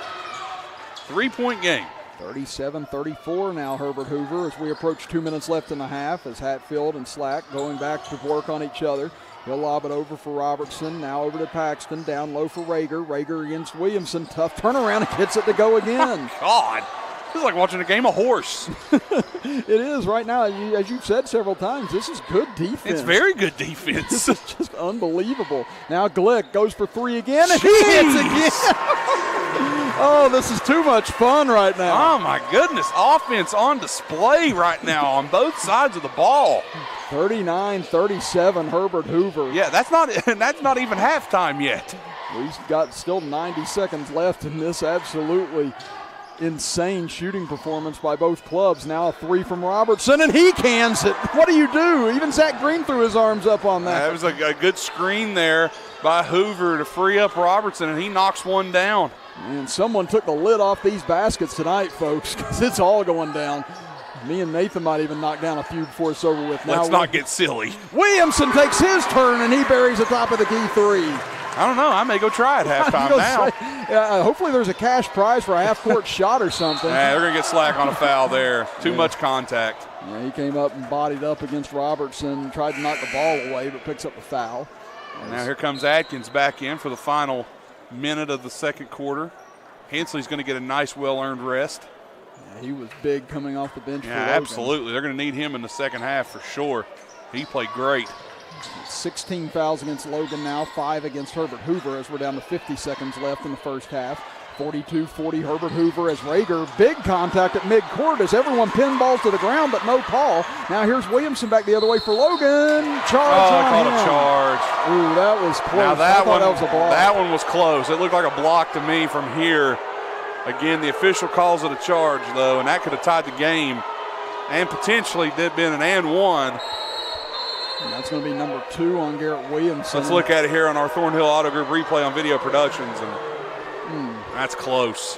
3-point game. 37-34 now Herbert Hoover as we approach 2 minutes left in the half as Hatfield and Slack going back to work on each other. He'll lob it over for Robertson. Now over to Paxton. Down low for Rager. Rager against Williamson. Tough turnaround and gets it to go again. God. This is like watching a game of horse. It is right now. As you've said several times, this is good defense. It's very good defense. This is just unbelievable. Now Glick goes for 3 again, and he hits again. Oh, this is too much fun right now. Oh, my goodness. Offense on display right now on both sides of the ball. 39-37 Herbert Hoover. Yeah, that's not even halftime yet. We've got still 90 seconds left in this absolutely insane shooting performance by both clubs. Now a 3 from Robertson, and he cans it. What do? Even Zach Green threw his arms up on that. That was a good screen there by Hoover to free up Robertson, and he knocks one down. And someone took the lid off these baskets tonight, folks, because it's all going down. Me and Nathan might even knock down a few before it's over with. Let's not get silly. Williamson takes his turn, and he buries the top of the key 3. I don't know. I may go try at halftime now. Hopefully there's a cash prize for a half-court shot or something. Yeah, they're going to get Slack on a foul there. Too much contact. Yeah, he came up and bodied up against Robertson, tried to knock the ball away, but picks up the foul. Now here comes Atkins back in for the final minute of the second quarter. Hensley's going to get a nice, well-earned rest. Yeah, he was big coming off the bench for Logan. Absolutely. They're going to need him in the second half for sure. He played great. 16 fouls against Logan now, 5 against Herbert Hoover as we're down to 50 seconds left in the first half. 42-40 Herbert Hoover as Rager, big contact at midcourt as everyone pinballs to the ground, but no call. Now here's Williamson back the other way for Logan. Charge on him. A charge. Ooh, that was close. Now that was a block. That one was close. It looked like a block to me from here. Again, the official calls it a charge, though, and that could have tied the game and potentially did been an and 1. And that's going to be number 2 on Garrett Williamson. Let's look at it here on our Thornhill Auto Group replay on Video Productions, and that's close.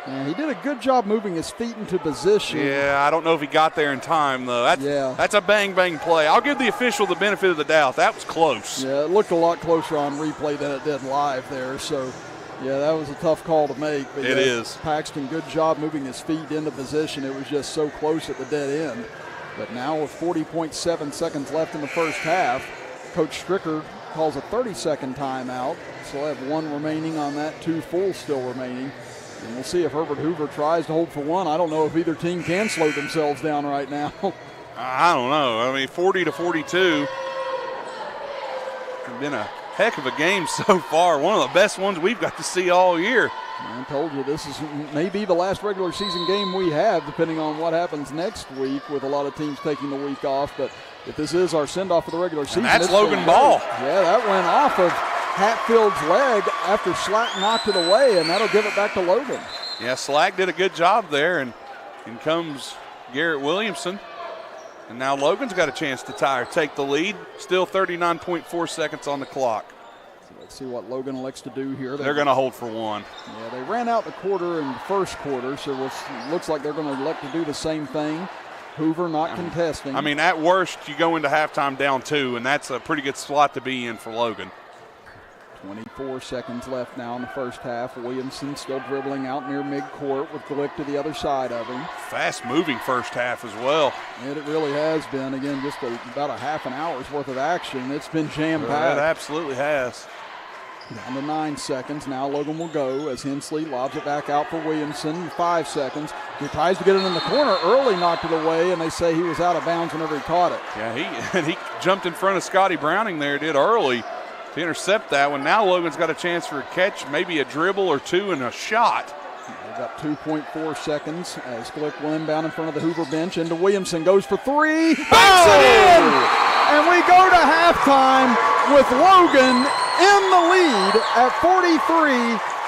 Yeah, he did a good job moving his feet into position. Yeah, I don't know if he got there in time, though. That's a bang-bang play. I'll give the official the benefit of the doubt. That was close. Yeah, it looked a lot closer on replay than it did live there, so yeah, that was a tough call to make. But it is. Paxton, good job moving his feet into position. It was just so close at the dead end. But now with 40.7 seconds left in the first half, Coach Stricker calls a 30-second timeout. Still have 1 remaining on that, 2 full still remaining. And we'll see if Herbert Hoover tries to hold for 1. I don't know if either team can slow themselves down right now. I don't know. I mean, 40-42. It's been a heck of a game so far. One of the best ones we've got to see all year. I told you this is maybe the last regular season game we have, depending on what happens next week with a lot of teams taking the week off. But if this is our send-off for the regular season, that's Logan Ball. Yeah, that went off of Hatfield's leg after Slack knocked it away, and that'll give it back to Logan. Yeah, Slack did a good job there, and in comes Garrett Williamson. And now Logan's got a chance to tie or take the lead. Still 39.4 seconds on the clock. Let's see what Logan elects to do here. They're going to hold for 1. Yeah, they ran out the quarter in the first quarter, so it looks like they're going to elect to do the same thing. Hoover not contesting. I mean, at worst, you go into halftime down 2, and that's a pretty good slot to be in for Logan. 24 seconds left now in the first half. Williamson still dribbling out near midcourt with Glick to the other side of him. Fast-moving first half as well. And it really has been. Again, just about a half an hour's worth of action. It's been jam-packed. It absolutely has. Down to 9 seconds. Now Logan will go as Hensley lobs it back out for Williamson. 5 seconds. He tries to get it in the corner early, knocked it away, and they say he was out of bounds whenever he caught it. Yeah, he jumped in front of Scotty Browning there, did early to intercept that one. Now Logan's got a chance for a catch, maybe a dribble or two and a shot. They've got 2.4 seconds as Glick will inbound in front of the Hoover bench. Into Williamson, goes for 3. Banks it in! And we go to halftime with Logan in the lead at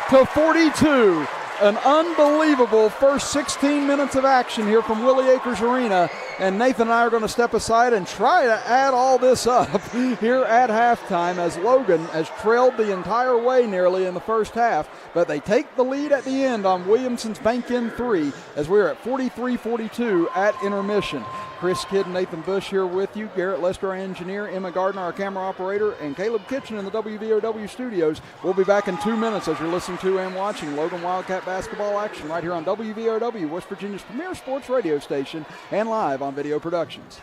43-42. An unbelievable first 16 minutes of action here from Willie Acres Arena. And Nathan and I are going to step aside and try to add all this up here at halftime as Logan has trailed the entire way nearly in the first half. But they take the lead at the end on Williamson's bank-in 3 as we're at 43-42 at intermission. Chris Kidd and Nathan Bush here with you. Garrett Lester, our engineer. Emma Gardner, our camera operator. And Caleb Kitchen in the WVOW studios. We'll be back in 2 minutes as you're listening to and watching Logan Wildcat basketball action right here on WVOW, West Virginia's premier sports radio station, and live on Video Productions.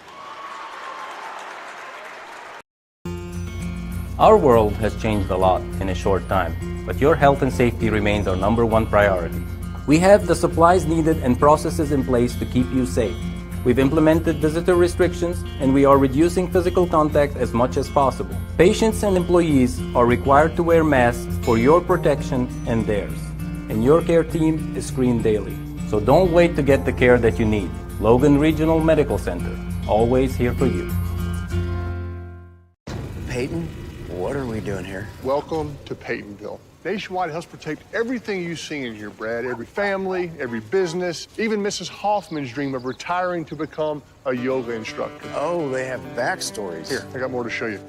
Our world has changed a lot in a short time, but your health and safety remains our #1 priority. We have the supplies needed and processes in place to keep you safe. We've implemented visitor restrictions, and we are reducing physical contact as much as possible. Patients and employees are required to wear masks for your protection and theirs. And your care team is screened daily. So don't wait to get the care that you need. Logan Regional Medical Center, always here for you. Peyton, what are we doing here? Welcome to Peytonville. Nationwide has protect everything you see in here, Brad. Every family, every business, even Mrs. Hoffman's dream of retiring to become a yoga instructor. Oh, they have backstories. Here, I got more to show you.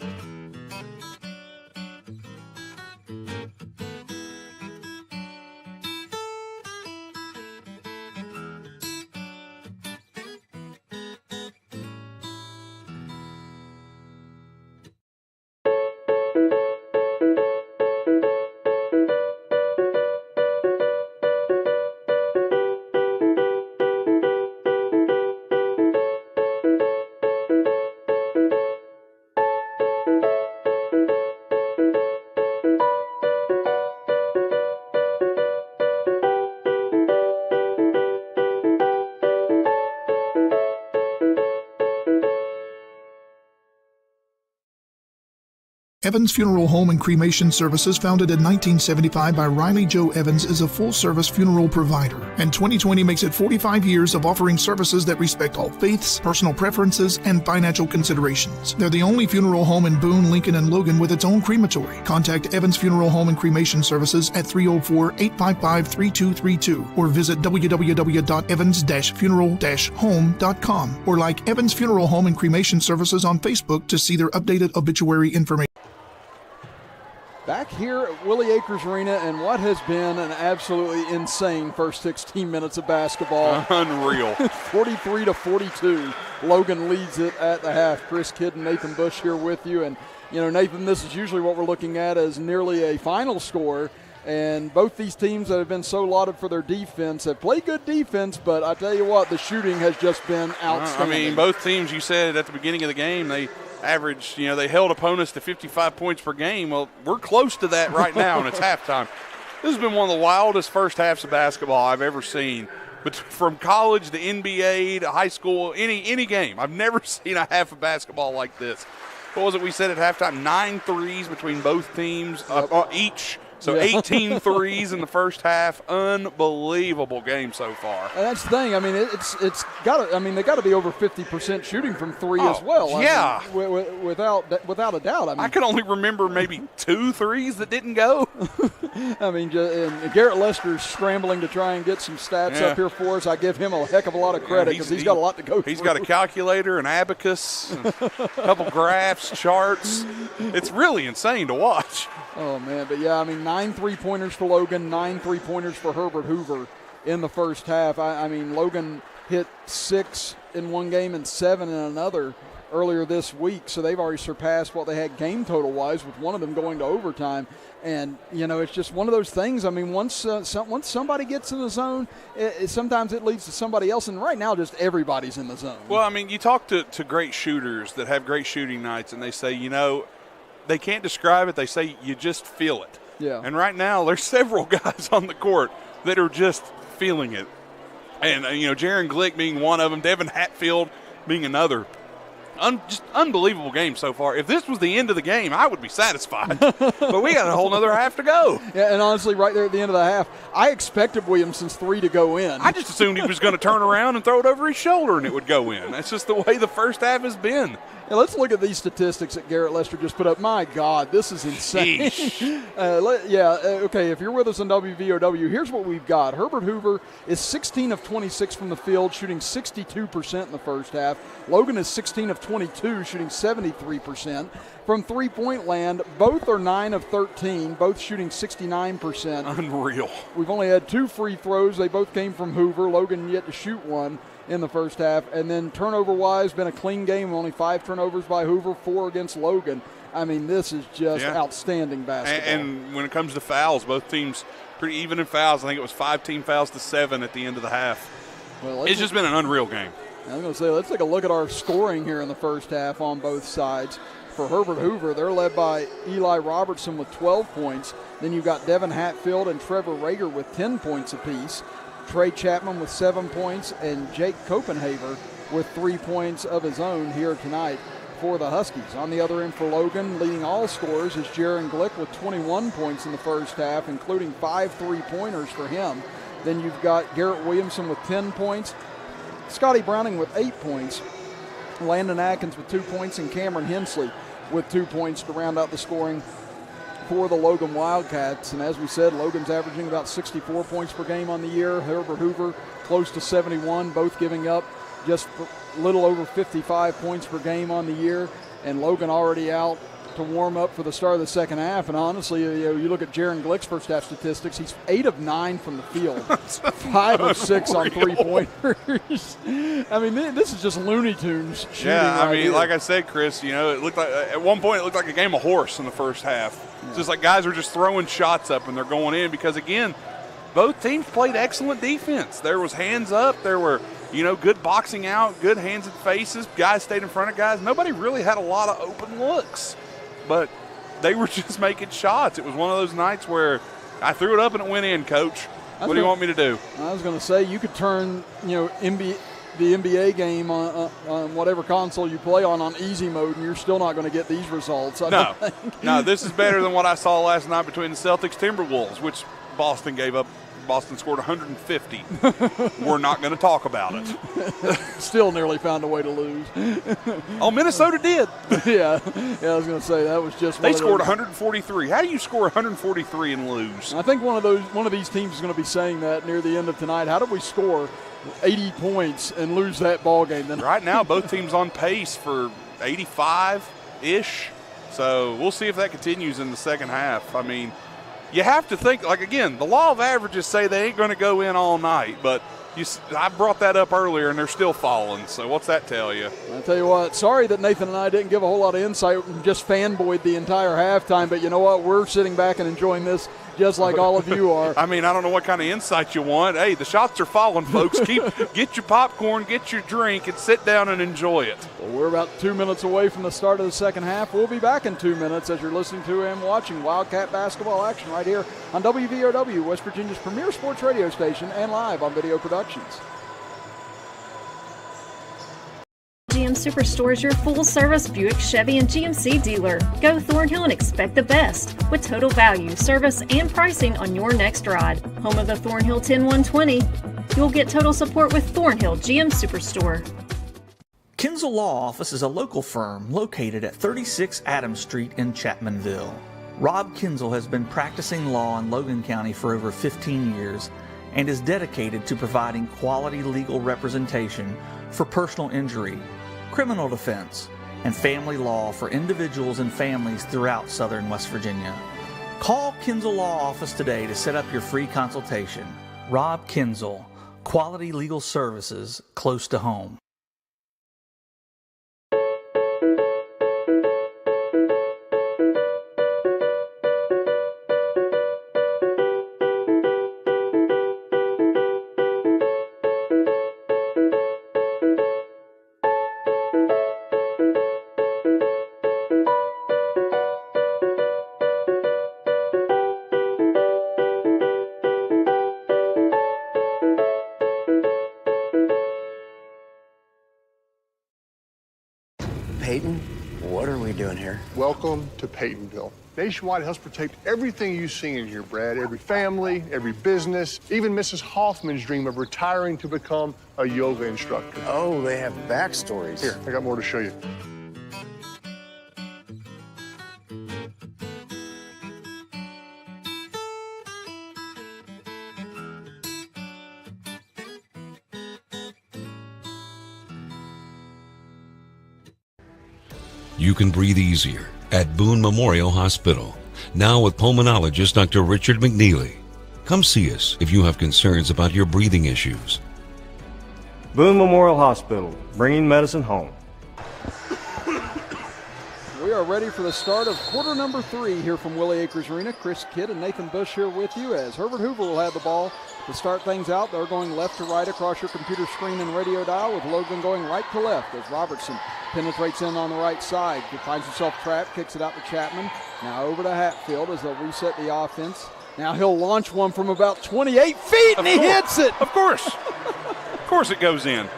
Evans Funeral Home and Cremation Services, founded in 1975 by Riley Joe Evans, is a full-service funeral provider, and 2020 makes it 45 years of offering services that respect all faiths, personal preferences, and financial considerations. They're the only funeral home in Boone, Lincoln, and Logan with its own crematory. Contact Evans Funeral Home and Cremation Services at 304-855-3232 or visit www.evans-funeral-home.com or like Evans Funeral Home and Cremation Services on Facebook to see their updated obituary information. Back here at Willie Acres Arena, and what has been an absolutely insane first 16 minutes of basketball. Unreal. 43-42. Logan leads it at the half. Chris Kidd and Nathan Bush here with you. And, you know, Nathan, this is usually what we're looking at as nearly a final score. And both these teams that have been so lauded for their defense have played good defense, but I tell you what, the shooting has just been outstanding. I mean, both teams, you said at the beginning of the game, they averaged, you know, they held opponents to 55 points per game. Well, we're close to that right now, and it's halftime. This has been one of the wildest first halves of basketball I've ever seen. But from college to NBA to high school, any game, I've never seen a half of basketball like this. What was it we said at halftime? 9 threes between both teams each. So 18 threes in the first half. Unbelievable game so far. And that's the thing. I mean, it's got to. I mean, they got to be over 50% shooting from three as well. Yeah, I mean, without a doubt. I mean, I can only remember maybe 2 threes that didn't go. I mean, and Garrett Lester's scrambling to try and get some stats up here for us. I give him a heck of a lot of credit because he's got a lot to go through. He's got a calculator, an abacus, a couple graphs, charts. It's really insane to watch. Oh, man. But, yeah, I mean, 9 3-pointers for Logan, 9 3-pointers for Herbert Hoover in the first half. I mean, Logan hit 6 in one game and 7 in another earlier this week, so they've already surpassed what they had game total-wise, with one of them going to overtime. And, you know, it's just one of those things. I mean, once somebody gets in the zone, sometimes it leads to somebody else. And right now, just everybody's in the zone. Well, I mean, you talk to great shooters that have great shooting nights, and they say, you know, they can't describe it. They say you just feel it. Yeah. And right now there's several guys on the court that are just feeling it. And, Jaron Glick being one of them, Devin Hatfield being another. Just unbelievable game so far. If this was the end of the game, I would be satisfied. But we got a whole other half to go. Yeah, and honestly, right there at the end of the half, I expected Williamson's three to go in. I just assumed he was going to turn around and throw it over his shoulder and it would go in. That's just the way the first half has been. Yeah, let's look at these statistics that Garrett Lester just put up. My God, this is insane. Okay, if you're with us on WVOW, here's what we've got. Herbert Hoover is 16 of 26 from the field, shooting 62% in the first half. Logan is 16 of 22, shooting 73%. From three-point land, both are 9 of 13, both shooting 69%. Unreal. We've only had 2 free throws. They both came from Hoover. Logan yet to shoot one in the first half. And then turnover-wise, been a clean game. Only 5 turnovers by Hoover, 4 against Logan. I mean, this is just outstanding basketball. And when it comes to fouls, both teams pretty even in fouls. I think it was 5 team fouls to 7 at the end of the half. Well, it's just been an unreal game. I was going to say, let's take a look at our scoring here in the first half on both sides. For Herbert Hoover, they're led by Eli Robertson with 12 points. Then you've got Devin Hatfield and Trevor Rager with 10 points apiece. Trey Chapman with 7 points, and Jake Copenhaver with 3 points of his own here tonight for the Huskies. On the other end for Logan, leading all scorers is Jaron Glick with 21 points in the first half, including 5 3-pointers for him. Then you've got Garrett Williamson with 10 points, Scotty Browning with 8 points, Landon Atkins with 2 points, and Cameron Hensley with 2 points to round out the scoring for the Logan Wildcats. And as we said, Logan's averaging about 64 points per game on the year. Herbert Hoover close to 71, both giving up just a little over 55 points per game on the year. And Logan already out to warm up for the start of the second half. And honestly, you look at Jaron Glick's first half statistics, he's 8 of 9 from the field, 5 of 6 on 3-pointers. I mean, this is just Looney Tunes shooting. Yeah, I mean, here. like I said, Chris, it looked like at one point it looked like a game of horse in the first half. Yeah. It's just like guys were just throwing shots up and they're going in because, again, both teams played excellent defense. There was hands up. There were, good boxing out, good hands and faces. Guys stayed in front of guys. Nobody really had a lot of open looks, but they were just making shots. It was one of those nights where I threw it up and it went in, Coach. What do you want me to do? I was going to say you could turn, the NBA game on whatever console you play on easy mode, and you're still not going to get these results. No, this is better than what I saw last night between the Celtics-Timberwolves, which Boston gave up. Boston scored 150. We're not going to talk about it. Still nearly found a way to lose. Minnesota did. Yeah, I was going to say that was just. They scored 143. How do you score 143 and lose? I think one of these teams is going to be saying that near the end of tonight. How did we score 80 points and lose that ball game? Then right now, both teams on pace for 85-ish. So we'll see if that continues in the second half. I mean, you have to think, again, the law of averages say they ain't going to go in all night, but I brought that up earlier, and they're still falling. So what's that tell you? I'll tell you what, sorry that Nathan and I didn't give a whole lot of insight and just fanboyed the entire halftime, but you know what? We're sitting back and enjoying this just like all of you are. I mean, I don't know what kind of insight you want. Hey, the shots are falling, folks. Get your popcorn, get your drink, and sit down and enjoy it. Well, we're about 2 minutes away from the start of the second half. We'll be back in 2 minutes as you're listening to and watching Wildcat basketball action right here on WVOW, West Virginia's premier sports radio station, and live on Video Productions. GM Superstore is your full-service Buick, Chevy, and GMC dealer. Go Thornhill and expect the best with total value, service, and pricing on your next ride. Home of the Thornhill 10120. You'll get total support with Thornhill GM Superstore. Kinzel Law Office is a local firm located at 36 Adams Street in Chapmanville. Rob Kinzel has been practicing law in Logan County for over 15 years and is dedicated to providing quality legal representation for personal injury, criminal defense, and family law for individuals and families throughout southern West Virginia. Call Kinzel Law Office today to set up your free consultation. Rob Kinzel, quality legal services close to home. Welcome to Peytonville. Nationwide helps protect everything you see in here, Brad. Every family, every business, even Mrs. Hoffman's dream of retiring to become a yoga instructor. Oh, they have backstories. Here, I got more to show you. You can breathe easier at Boone Memorial Hospital, now with pulmonologist Dr. Richard McNeely. Come see us if you have concerns about your breathing issues. Boone Memorial Hospital, bringing medicine home. We are ready for the start of quarter number 3 here from Willie Acres Arena. Chris Kidd and Nathan Bush here with you as Herbert Hoover will have the ball to start things out. They're going left to right across your computer screen and radio dial, with Logan going right to left as Robertson penetrates in on the right side. He finds himself trapped, kicks it out to Chapman. Now over to Hatfield as they'll reset the offense. Now he'll launch one from about 28 feet, and he hits it. Of course. Of course it goes in.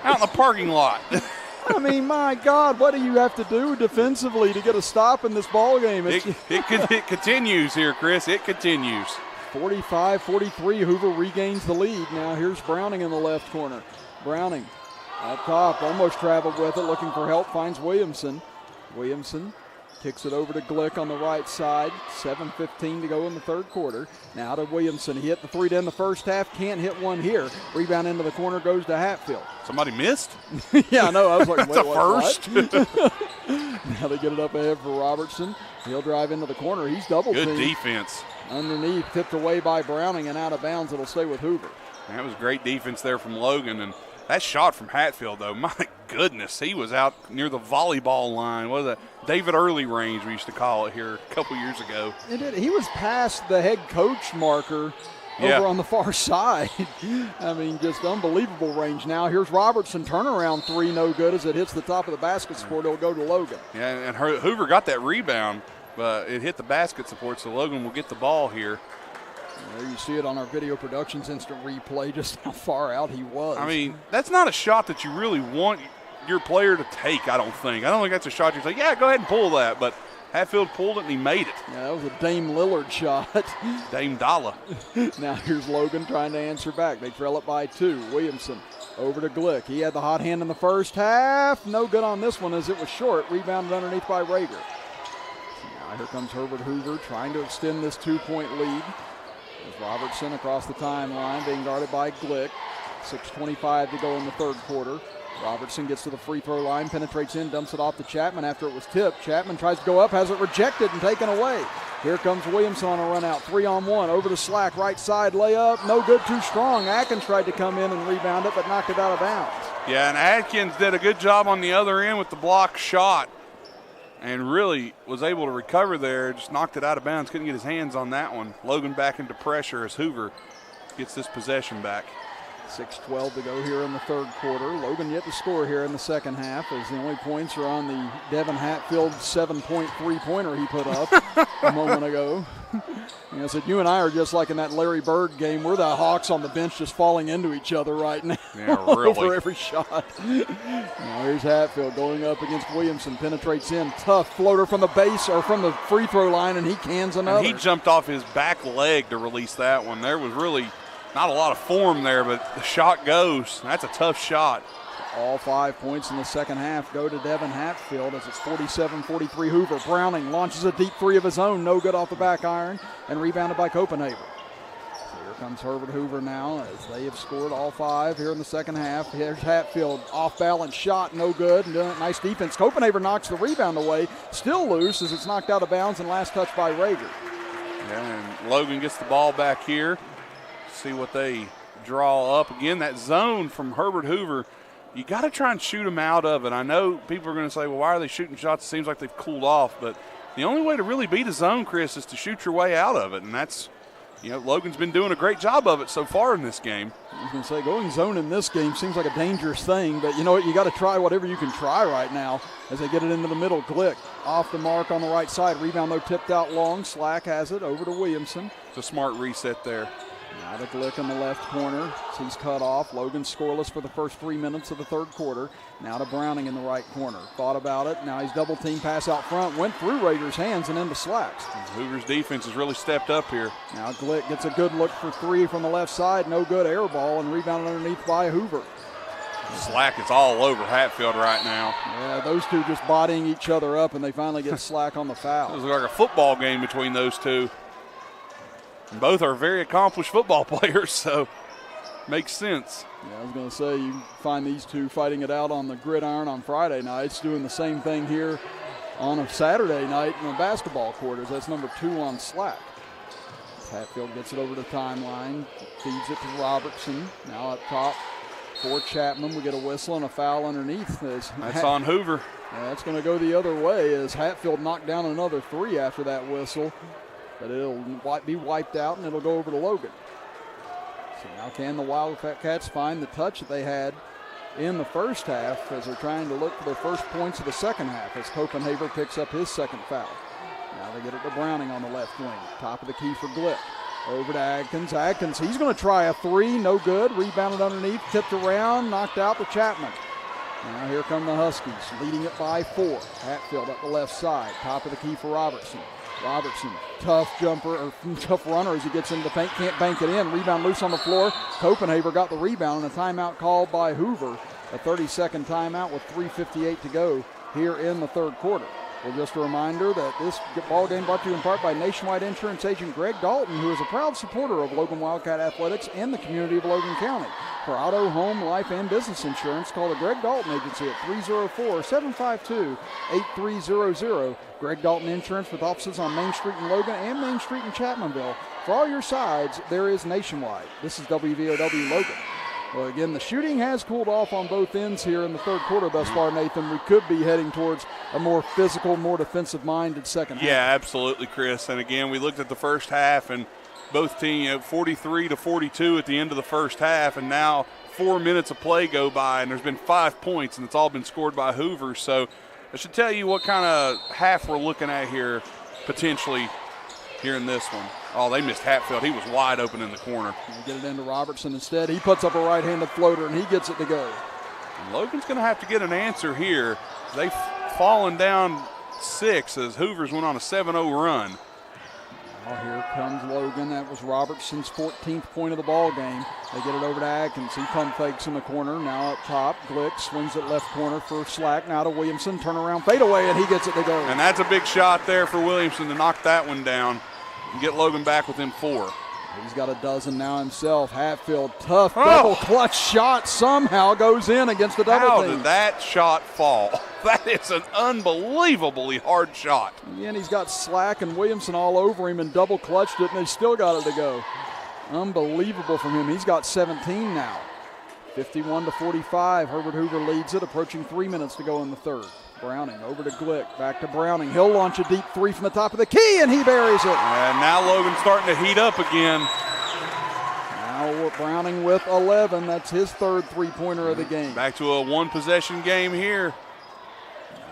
Out in the parking lot. I mean, my God, what do you have to do defensively to get a stop in this ball game? It continues here, Chris. It continues. 45-43, Hoover regains the lead. Now here's Browning in the left corner. Browning up top, almost traveled with it, looking for help, finds Williamson. Williamson kicks it over to Glick on the right side. 7:15 to go in the third quarter. Now to Williamson. He hit the three to end the first half, can't hit one here. Rebound into the corner goes to Hatfield. Somebody missed? Yeah, I know. I was like, wait, that's a first. Now they get it up ahead for Robertson. He'll drive into the corner. He's double teamed. Good defense. Underneath, tipped away by Browning and out of bounds. It'll stay with Hoover. That was great defense there from Logan. And that shot from Hatfield, though, my goodness, he was out near the volleyball line. What is that? David Early range, we used to call it here a couple years ago. He was past the head coach marker over on the far side. I mean, just unbelievable range. Now here's Robertson, turnaround three, no good as it hits the top of the basket support. It'll go to Logan. Yeah, and Hoover got that rebound, but it hit the basket support, so Logan will get the ball here. There you see it on our video productions instant replay, just how far out he was. I mean, that's not a shot that you really want your player to take, I don't think. I don't think that's a shot you say, yeah, go ahead and pull that, but Hatfield pulled it and he made it. Yeah, that was a Dame Lillard shot. Dame Dalla. Now here's Logan trying to answer back. They trail it by 2. Williamson over to Glick. He had the hot hand in the first half. No good on this one as it was short. Rebounded underneath by Rager. Now here comes Herbert Hoover trying to extend this 2-point lead. There's Robertson across the timeline being guarded by Glick. 6:25 to go in the third quarter. Robertson gets to the free throw line, penetrates in, dumps it off to Chapman after it was tipped. Chapman tries to go up, has it rejected and taken away. Here comes Williamson on a run out, 3-on-1, over to Slack, right side layup, no good, too strong. Atkins tried to come in and rebound it, but knocked it out of bounds. Yeah, and Atkins did a good job on the other end with the block shot and really was able to recover there, just knocked it out of bounds, couldn't get his hands on that one. Logan back into pressure as Hoover gets this possession back. 6:12 to go here in the third quarter. Logan yet to score here in the second half, as the only points are on the Devin Hatfield 7-point three-pointer he put up a moment ago. I said, you and I are just like in that Larry Bird game. We're the Hawks on the bench just falling into each other right now. Yeah, really. Over every shot. Now here's Hatfield going up against Williamson, penetrates in. Tough floater from the base or from the free throw line, and he cans another. And he jumped off his back leg to release that one. There was really not a lot of form there, but the shot goes. That's a tough shot. All 5 points in the second half go to Devin Hatfield as it's 47-43 Hoover. Browning launches a deep three of his own, no good off the back iron, and rebounded by Copenhagen. So here comes Herbert Hoover now as they have scored all 5 here in the second half. Here's Hatfield, off-balance shot, no good. Nice defense. Copenhagen knocks the rebound away, still loose as it's knocked out of bounds and last touch by Rager. Yeah, and Logan gets the ball back here. See what they draw up. Again, that zone from Herbert Hoover, you got to try and shoot them out of it. I know people are going to say, well, why are they shooting shots? It seems like they've cooled off. But the only way to really beat a zone, Chris, is to shoot your way out of it. And that's, Logan's been doing a great job of it so far in this game. I was going to say, going zone in this game seems like a dangerous thing. But you know what? You got to try whatever you can try right now as they get it into the middle. Glick off the mark on the right side. Rebound, though, tipped out long. Slack has it over to Williamson. It's a smart reset there. Now to Glick in the left corner. He's cut off. Logan scoreless for the first 3 minutes of the third quarter. Now to Browning in the right corner. Thought about it. Now he's double team pass out front. Went through Raiders' hands and into Slack's. Hoover's defense has really stepped up here. Now Glick gets a good look for three from the left side. No good, air ball, and rebounded underneath by Hoover. Slack is all over Hatfield right now. Yeah, those two just bodying each other up, and they finally get Slack on the foul. It was like a football game between those two. And both are very accomplished football players, so makes sense. Yeah, I was going to say, you find these two fighting it out on the gridiron on Friday nights, doing the same thing here on a Saturday night in the basketball quarters. That's number 2 on Slack. Hatfield gets it over the timeline, feeds it to Robertson. Now up top for Chapman. We get a whistle and a foul underneath. That's on Hoover. Yeah, that's going to go the other way as Hatfield knocked down another 3 after that whistle. But it'll be wiped out, and it'll go over to Logan. So now can the Wildcats find the touch that they had in the first half as they're trying to look for their first points of the second half as Copenhagen picks up his second foul. Now they get it to Browning on the left wing. Top of the key for Glick. Over to Adkins. Adkins, he's going to try a 3. No good. Rebounded underneath. Tipped around. Knocked out to Chapman. Now here come the Huskies, leading it by 4. Hatfield up the left side. Top of the key for Robertson. Robertson, tough jumper, or tough runner as he gets into the paint. Can't bank it in. Rebound loose on the floor. Copenhagen got the rebound and a timeout called by Hoover. A 30-second timeout with 3:58 to go here in the third quarter. Well, just a reminder that this ball game brought to you in part by Nationwide Insurance agent Greg Dalton, who is a proud supporter of Logan Wildcat Athletics and the community of Logan County. For auto, home, life, and business insurance, call the Greg Dalton Agency at 304-752-8300. Greg Dalton Insurance with offices on Main Street in Logan and Main Street in Chapmanville. For all your sides, there is Nationwide. This is WVOW Logan. Well, again, the shooting has cooled off on both ends here in the third quarter thus far, Nathan. We could be heading towards a more physical, more defensive-minded second half. Yeah, absolutely, Chris. And, again, we looked at the first half, and both teams, 43-42 at the end of the first half, and now 4 minutes of play go by, and there's been 5 points, and it's all been scored by Hoover. So I should tell you what kind of half we're looking at here potentially here in this one. Oh, they missed Hatfield. He was wide open in the corner. Get it into Robertson instead. He puts up a right-handed floater, and he gets it to go. And Logan's going to have to get an answer here. They've fallen down 6 as Hoover's went on a 7-0 run. Now here comes Logan. That was Robertson's 14th point of the ball game. They get it over to Adkins. He pump fakes in the corner. Now up top, Glick swings it left corner for Slack. Now to Williamson. Turn around, fade away, and he gets it to go. And that's a big shot there for Williamson to knock that one down and get Logan back within 4. He's got a dozen now himself. Hatfield, tough double clutch shot somehow goes in against the double How team. did that shot fall? That is an unbelievably hard shot. Again, he's got Slack and Williamson all over him and double clutched it, and they still got it to go. Unbelievable from him. He's got 17 now. 51-45. Herbert Hoover leads it, approaching 3 minutes to go in the third. Browning over to Glick, back to Browning. He'll launch a deep 3 from the top of the key, and he buries it. And now Logan's starting to heat up again. Now Browning with 11. That's his third three-pointer of the game. Back to a one-possession game here.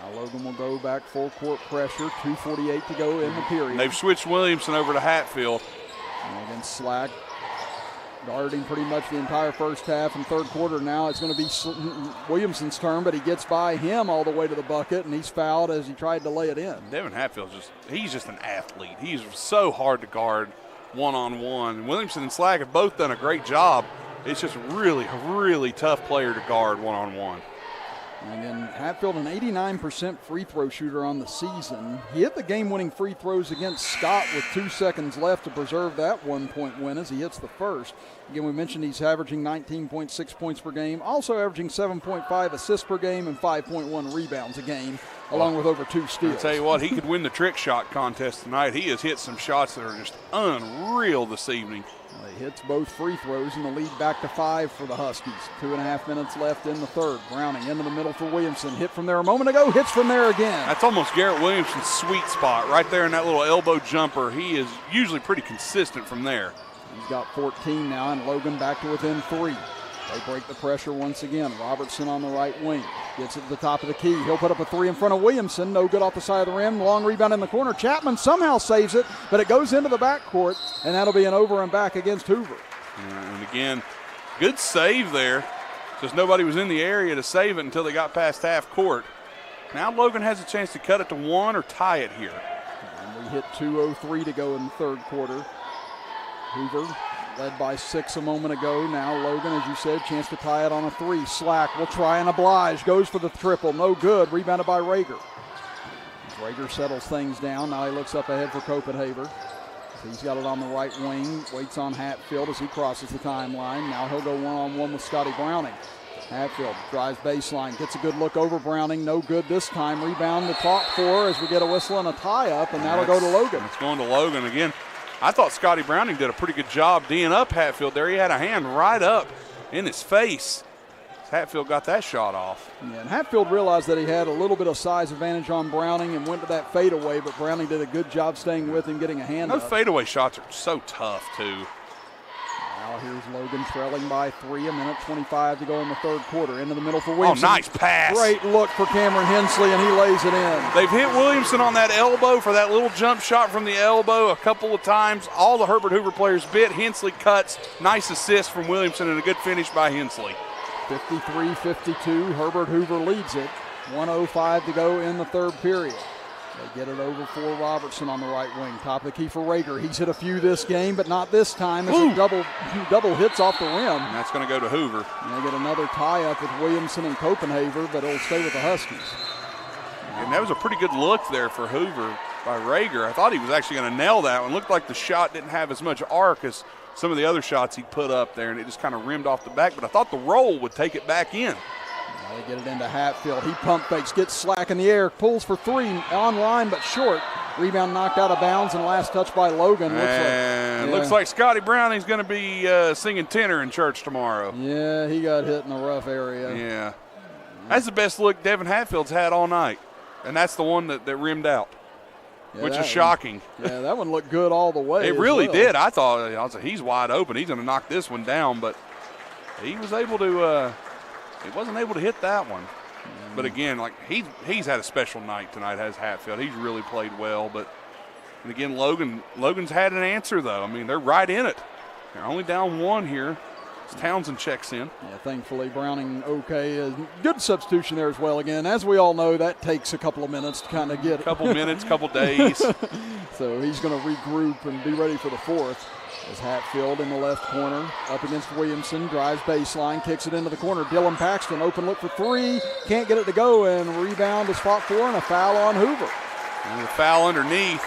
Now Logan will go back full court pressure. 2:48 to go in the period. They've switched Williamson over to Hatfield. And again, Slack guarding pretty much the entire first half and third quarter. Now it's going to be Williamson's turn, but he gets by him all the way to the bucket, and he's fouled as he tried to lay it in. Devin Hatfield's he's just an athlete. He's so hard to guard one-on-one. Williamson and Slack have both done a great job. It's just really, really tough player to guard one-on-one. And again, Hatfield, an 89% free throw shooter on the season. He hit the game-winning free throws against Scott with 2 seconds left to preserve that 1-point win as he hits the first. Again, we mentioned he's averaging 19.6 points per game, also averaging 7.5 assists per game and 5.1 rebounds a game, along with over 2 steals. I'll tell you what, he could win the trick shot contest tonight. He has hit some shots that are just unreal this evening. He hits both free throws, and the lead back to 5 for the Huskies. 2.5 minutes left in the third. Browning into the middle for Williamson. Hit from there a moment ago, hits from there again. That's almost Garrett Williamson's sweet spot right there in that little elbow jumper. He is usually pretty consistent from there. He's got 14 now, and Logan back to within 3. They break the pressure once again. Robertson on the right wing. Gets it to the top of the key. He'll put up a three in front of Williamson. No good off the side of the rim. Long rebound in the corner. Chapman somehow saves it, but it goes into the backcourt, and that'll be an over and back against Hoover. And again, good save there. Just nobody was in the area to save it until they got past half court. Now Logan has a chance to cut it to 1 or tie it here. And we hit 2:03 to go in the third quarter. Hoover led by 6 a moment ago. Now Logan, as you said, chance to tie it on a 3. Slack will try and oblige. Goes for the triple. No good. Rebounded by Rager. Rager settles things down. Now he looks up ahead for Copenhaver. He's got it on the right wing. Waits on Hatfield as he crosses the timeline. Now he'll go one-on-one with Scotty Browning. Hatfield drives baseline. Gets a good look over Browning. No good this time. Rebound to fought for as we get a whistle and a tie-up, and that'll go to Logan. It's going to Logan again. I thought Scotty Browning did a pretty good job D'ing up Hatfield there. He had a hand right up in his face. Hatfield got that shot off. Yeah, and Hatfield realized that he had a little bit of size advantage on Browning and went to that fadeaway, but Browning did a good job staying with him, getting a hand up. Those fadeaway shots are so tough, too. Now here's Logan trailing by 3, 1:25 to go in the third quarter. Into the middle for Williamson. Oh, nice pass. Great look for Cameron Hensley, and he lays it in. They've hit Williamson on that elbow for that little jump shot from the elbow a couple of times. All the Herbert Hoover players bit. Hensley cuts. Nice assist from Williamson and a good finish by Hensley. 53-52, Herbert Hoover leads it. 1:05 to go in the third period. They get it over for Robertson on the right wing. Top of the key for Rager. He's hit a few this game, but not this time. It's a double hits off the rim. And that's going to go to Hoover. And they get another tie-up with Williamson and Copenhaver, but it'll stay with the Huskies. And that was a pretty good look there for Hoover by Rager. I thought he was actually going to nail that one. Looked like the shot didn't have as much arc as some of the other shots he put up there, and it just kind of rimmed off the back. But I thought the roll would take it back in. Now they get it into Hatfield. He pump fakes, gets Slack in the air, pulls for 3, on line but short. Rebound knocked out of bounds, and last touch by Logan. Looks like Scotty Browning's going to be singing tenor in church tomorrow. Yeah, he got hit in a rough area. Yeah. That's the best look Devin Hatfield's had all night, and that's the one that rimmed out. Yeah, which is shocking. Yeah, that one looked good all the way. It really did. I thought he's wide open. He's going to knock this one down, but he was able to. He wasn't able to hit that one. But again, like he's had a special night tonight. Has Hatfield? He's really played well. But and again, Logan's had an answer though. I mean, they're right in it. They're only down 1 here. Townsend checks in. Yeah, thankfully Browning okay. Good substitution there as well. Again, as we all know, that takes a couple of minutes to kind of get. A couple minutes, couple days. So he's going to regroup and be ready for the fourth. As Hatfield in the left corner, up against Williamson, drives baseline, kicks it into the corner. Dylan Paxton, open look for 3, can't get it to go, and rebound is fought for, and a foul on Hoover. And the foul underneath.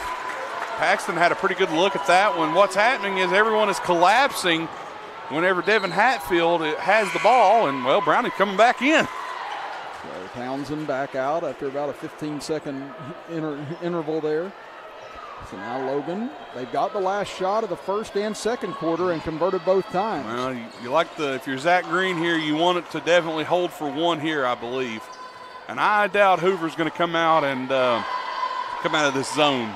Paxton had a pretty good look at that one. What's happening is everyone is collapsing whenever Devin Hatfield has the ball, and, well, Browning's coming back in. So Townsend back out after about a 15-second interval there. So now Logan, they've got the last shot of the first and second quarter and converted both times. Well, you like if you're Zach Green here, you want it to definitely hold for 1 here, I believe. And I doubt Hoover's going to come out and come out of this zone.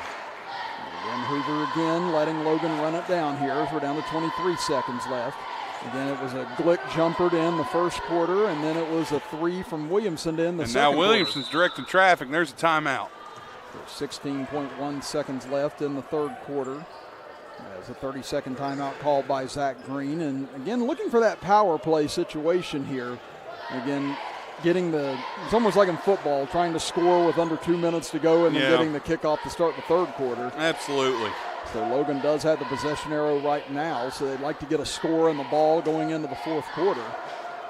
And Hoover again letting Logan run it down here as we're down to 23 seconds left. Again, it was a Glick jumper to end the first quarter, and then it was a 3 from Williamson to end the second quarter. And now Williamson's directing traffic, and there's a timeout. 16.1 seconds left in the third quarter. There's a 30-second timeout called by Zach Green. And again, looking for that power play situation here. Again, it's almost like in football, trying to score with under 2 minutes to go and then getting the kickoff to start the third quarter. Absolutely. So Logan does have the possession arrow right now, so they'd like to get a score in the ball going into the fourth quarter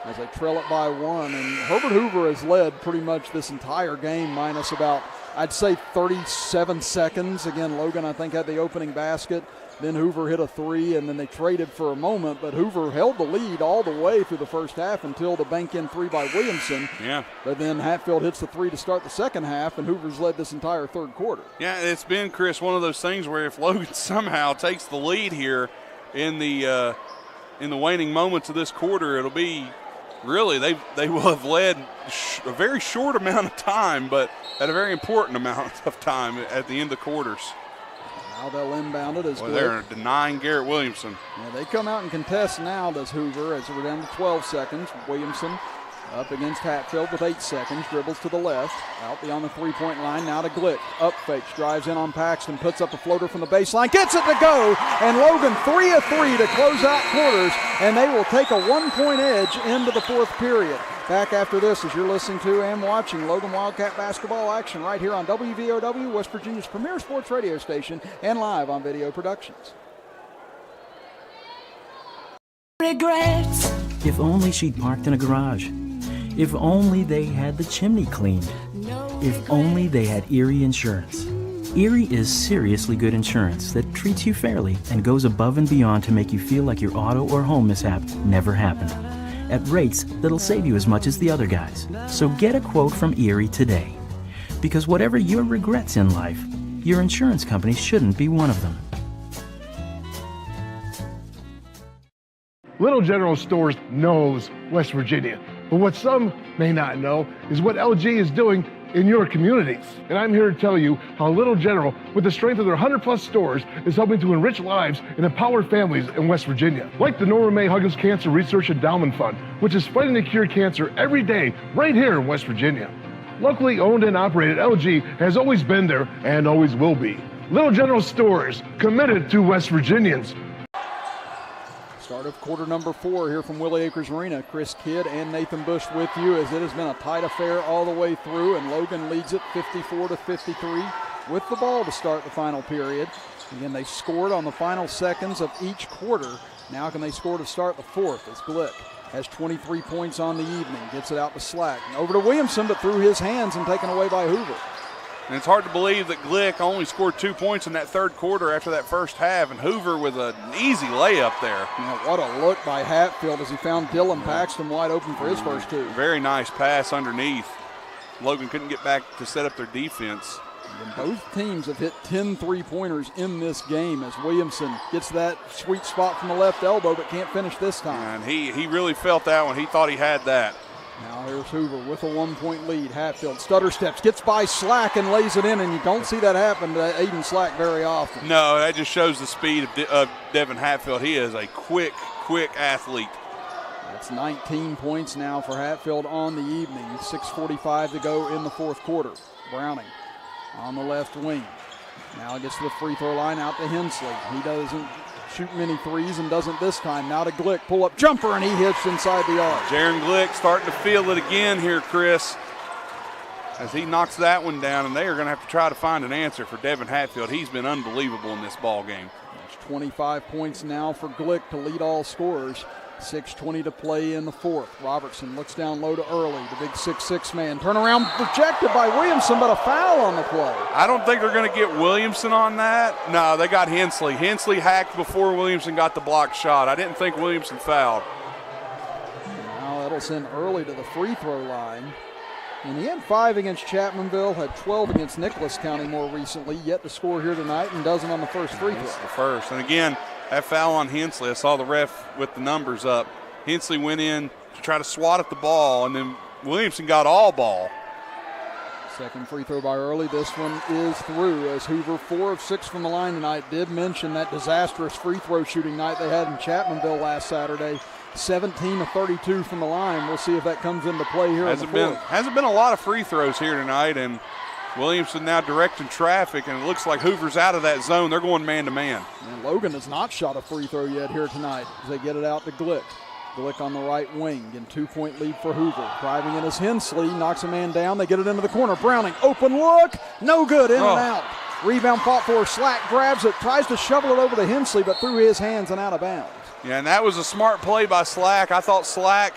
as they trail it by 1. And Herbert Hoover has led pretty much this entire game minus about, I'd say, 37 seconds. Again, Logan, I think, had the opening basket. Then Hoover hit a 3, and then they traded for a moment. But Hoover held the lead all the way through the first half until the bank-in 3 by Williamson. Yeah. But then Hatfield hits the 3 to start the second half, and Hoover's led this entire third quarter. Yeah, it's been, Chris, one of those things where if Logan somehow takes the lead here in the waning moments of this quarter, it'll be really they will have led a very short amount of time, but at a very important amount of time at the end of quarters. Now they'll inbound it as Boy, they're denying Garrett Williamson. Yeah, they come out and contest now, does Hoover, as we're down to 12 seconds. Williamson up against Hatfield with 8 seconds, dribbles to the left, out beyond the three-point line, now to Glick. Up fakes, drives in on Paxton, puts up a floater from the baseline, gets it to go, and Logan 3 of 3 to close out quarters, and they will take a 1-point edge into the fourth period. Back after this as you're listening to and watching Logan Wildcat basketball action right here on WVOW, West Virginia's premier sports radio station, and live on Video Productions. Regrets. If only she'd parked in a garage. If only they had the chimney cleaned. If only they had Erie Insurance. Erie is seriously good insurance that treats you fairly and goes above and beyond to make you feel like your auto or home mishap never happened. At rates that'll save you as much as the other guys. So get a quote from Erie today. Because whatever your regrets in life, your insurance company shouldn't be one of them. Little General Stores knows West Virginia, but what some may not know is what LG is doing in your communities. And I'm here to tell you how Little General, with the strength of their 100-plus stores, is helping to enrich lives and empower families in West Virginia. Like the Norma May Huggins Cancer Research Endowment Fund, which is fighting to cure cancer every day right here in West Virginia. Locally owned and operated, LG has always been there and always will be. Little General Stores, committed to West Virginians. Start of quarter number 4 here from Willie Acres Arena. Chris Kidd and Nathan Bush with you as it has been a tight affair all the way through, and Logan leads it 54-53 with the ball to start the final period. Again, they scored on the final seconds of each quarter. Now can they score to start the fourth as Glick has 23 points on the evening, gets it out to Slack. And over to Williamson, but through his hands and taken away by Hoover. And it's hard to believe that Glick only scored 2 points in that third quarter after that first half, and Hoover with an easy layup there. Yeah, what a look by Hatfield as he found Dylan Paxton wide open for his first 2. Very nice pass underneath. Logan couldn't get back to set up their defense. And both teams have hit 10 three-pointers in this game as Williamson gets that sweet spot from the left elbow but can't finish this time. And he really felt that one. He thought he had that. Now here's Hoover with a 1-point lead. Hatfield stutter steps, gets by Slack and lays it in, and you don't see that happen to Aiden Slack very often. No, that just shows the speed of Devin Hatfield. He is a quick athlete. That's 19 points now for Hatfield on the evening. 6:45 to go in the fourth quarter. Browning on the left wing. Now gets to the free throw line out to Hensley. He doesn't shoot many threes and doesn't this time. Now to Glick, pull-up jumper, and he hits inside the arc. Jaron Glick starting to feel it again here, Chris, as he knocks that one down, and they are going to have to try to find an answer for Devin Hatfield. He's been unbelievable in this ball game. That's 25 points now for Glick to lead all scorers. 6:20 to play in the fourth. Robertson looks down low to Early, the big 6'6" man. Turnaround rejected by Williamson, but a foul on the play. I don't think they're going to get Williamson on that. No, they got Hensley. Hensley hacked before Williamson got the blocked shot. I didn't think Williamson fouled. Now that'll send Early to the free throw line. And he had 5 against Chapmanville, had 12 against Nicholas County more recently, yet to score here tonight and doesn't on the first free throw. That's the first. And again, that foul on Hensley, I saw the ref with the numbers up. Hensley went in to try to swat at the ball, and then Williamson got all ball. Second free throw by Early. This one is through as Hoover 4 of 6 from the line tonight. Did mention that disastrous free throw shooting night they had in Chapmanville last Saturday. 17 of 32 from the line. We'll see if that comes into play here in the fourth. Hasn't been a lot of free throws here tonight, and Williamson now directing traffic, and it looks like Hoover's out of that zone. They're going man-to-man. And Logan has not shot a free throw yet here tonight as they get it out to Glick. Glick on the right wing, and 2-point lead for Hoover. Driving in is Hensley, knocks a man down. They get it into the corner. Browning, open look, no good, in and out. Rebound fought for, Slack grabs it, tries to shovel it over to Hensley, but through his hands and out of bounds. Yeah, and that was a smart play by Slack. I thought Slack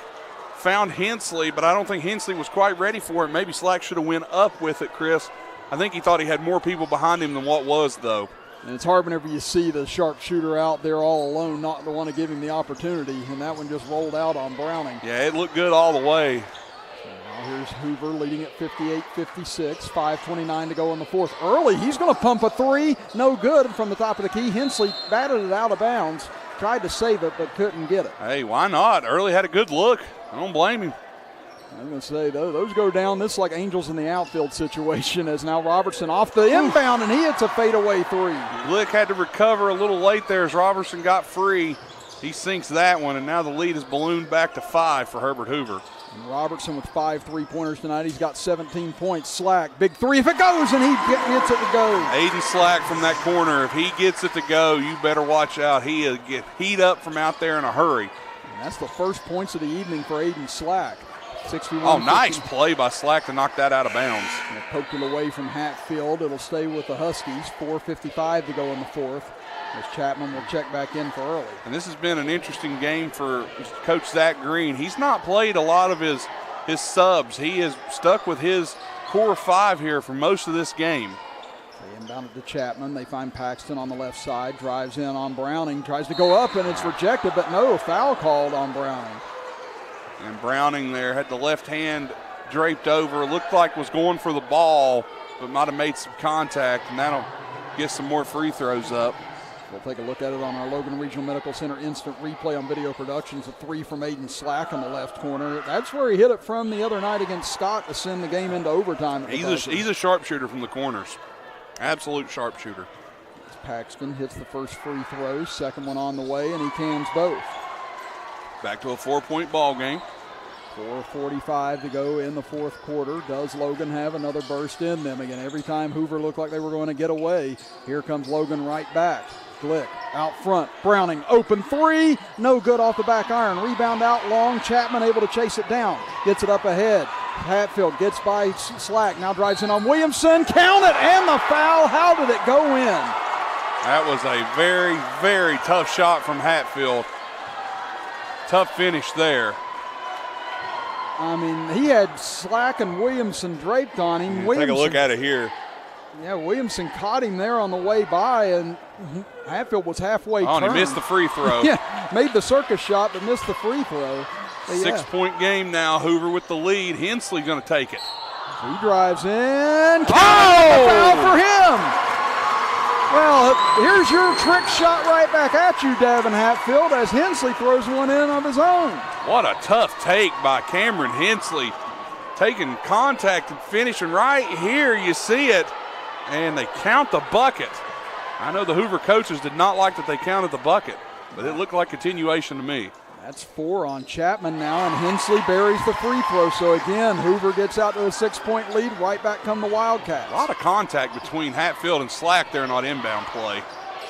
found Hensley, but I don't think Hensley was quite ready for it. Maybe Slack should have went up with it, Chris. I think he thought he had more people behind him than what was, though. And it's hard whenever you see the sharpshooter out there all alone, not the one to give him the opportunity, and that one just rolled out on Browning. Yeah, it looked good all the way. So now here's Hoover leading at 58-56, 5:29 to go in the fourth. Early, he's going to pump a three, no good from the top of the key. Hensley batted it out of bounds, tried to save it, but couldn't get it. Hey, why not? Early had a good look. I don't blame him. I'm going to say, those go down. This is like angels in the outfield situation, as now Robertson off the inbound, and he hits a fadeaway three. Glick had to recover a little late there as Robertson got free. He sinks that one, and now the lead is ballooned back to 5 for Herbert Hoover. And Robertson with 5 3-pointers tonight. He's got 17 points. Slack, big three if it goes, and he gets it to go. Aiden Slack from that corner. If he gets it to go, you better watch out. He'll get heat up from out there in a hurry. And that's the first points of the evening for Aiden Slack. 61. Oh, nice play by Slack to knock that out of bounds. And poked it away from Hatfield. It'll stay with the Huskies. 4:55 to go in the fourth, as Chapman will check back in for early. And this has been an interesting game for Coach Zach Green. He's not played a lot of his subs. He is stuck with his core 5 here for most of this game. They inbound it to Chapman. They find Paxton on the left side. Drives in on Browning. Tries to go up, and it's rejected, but no foul called on Browning. And Browning there had the left hand draped over. Looked like was going for the ball, but might have made some contact, and that'll get some more free throws up. We'll take a look at it on our Logan Regional Medical Center instant replay on video productions. A three from Aiden Slack on the left corner. That's where he hit it from the other night against Scott to send the game into overtime. He's a sharpshooter from the corners. Absolute sharpshooter. Paxton hits the first free throw. Second one on the way, and he cans both. Back to a 4-point ball game. 4:45 to go in the fourth quarter. Does Logan have another burst in them again? Every time Hoover looked like they were going to get away, here comes Logan right back. Glick out front. Browning open three. No good off the back iron. Rebound out long. Chapman able to chase it down. Gets it up ahead. Hatfield gets by Slack. Now drives in on Williamson. Count it, and the foul. How did it go in? That was a very, very tough shot from Hatfield. Tough finish there. I mean, he had Slack and Williamson draped on him. Take a look at it here. Yeah, Williamson caught him there on the way by, and Hatfield was halfway turned. He missed the free throw. Yeah, made the circus shot, but missed the free throw. But 6-point game now. Hoover with the lead. Hensley going to take it. He drives in. Foul for him. Well, here's your trick shot right back at you, Davin Hatfield, as Hensley throws one in of his own. What a tough take by Cameron Hensley. Taking contact and finishing right here. You see it. And they count the bucket. I know the Hoover coaches did not like that they counted the bucket, but it looked like continuation to me. That's 4 on Chapman now, and Hensley buries the free throw. So again, Hoover gets out to a 6-point lead. Right back come the Wildcats. A lot of contact between Hatfield and Slack there, not inbound play.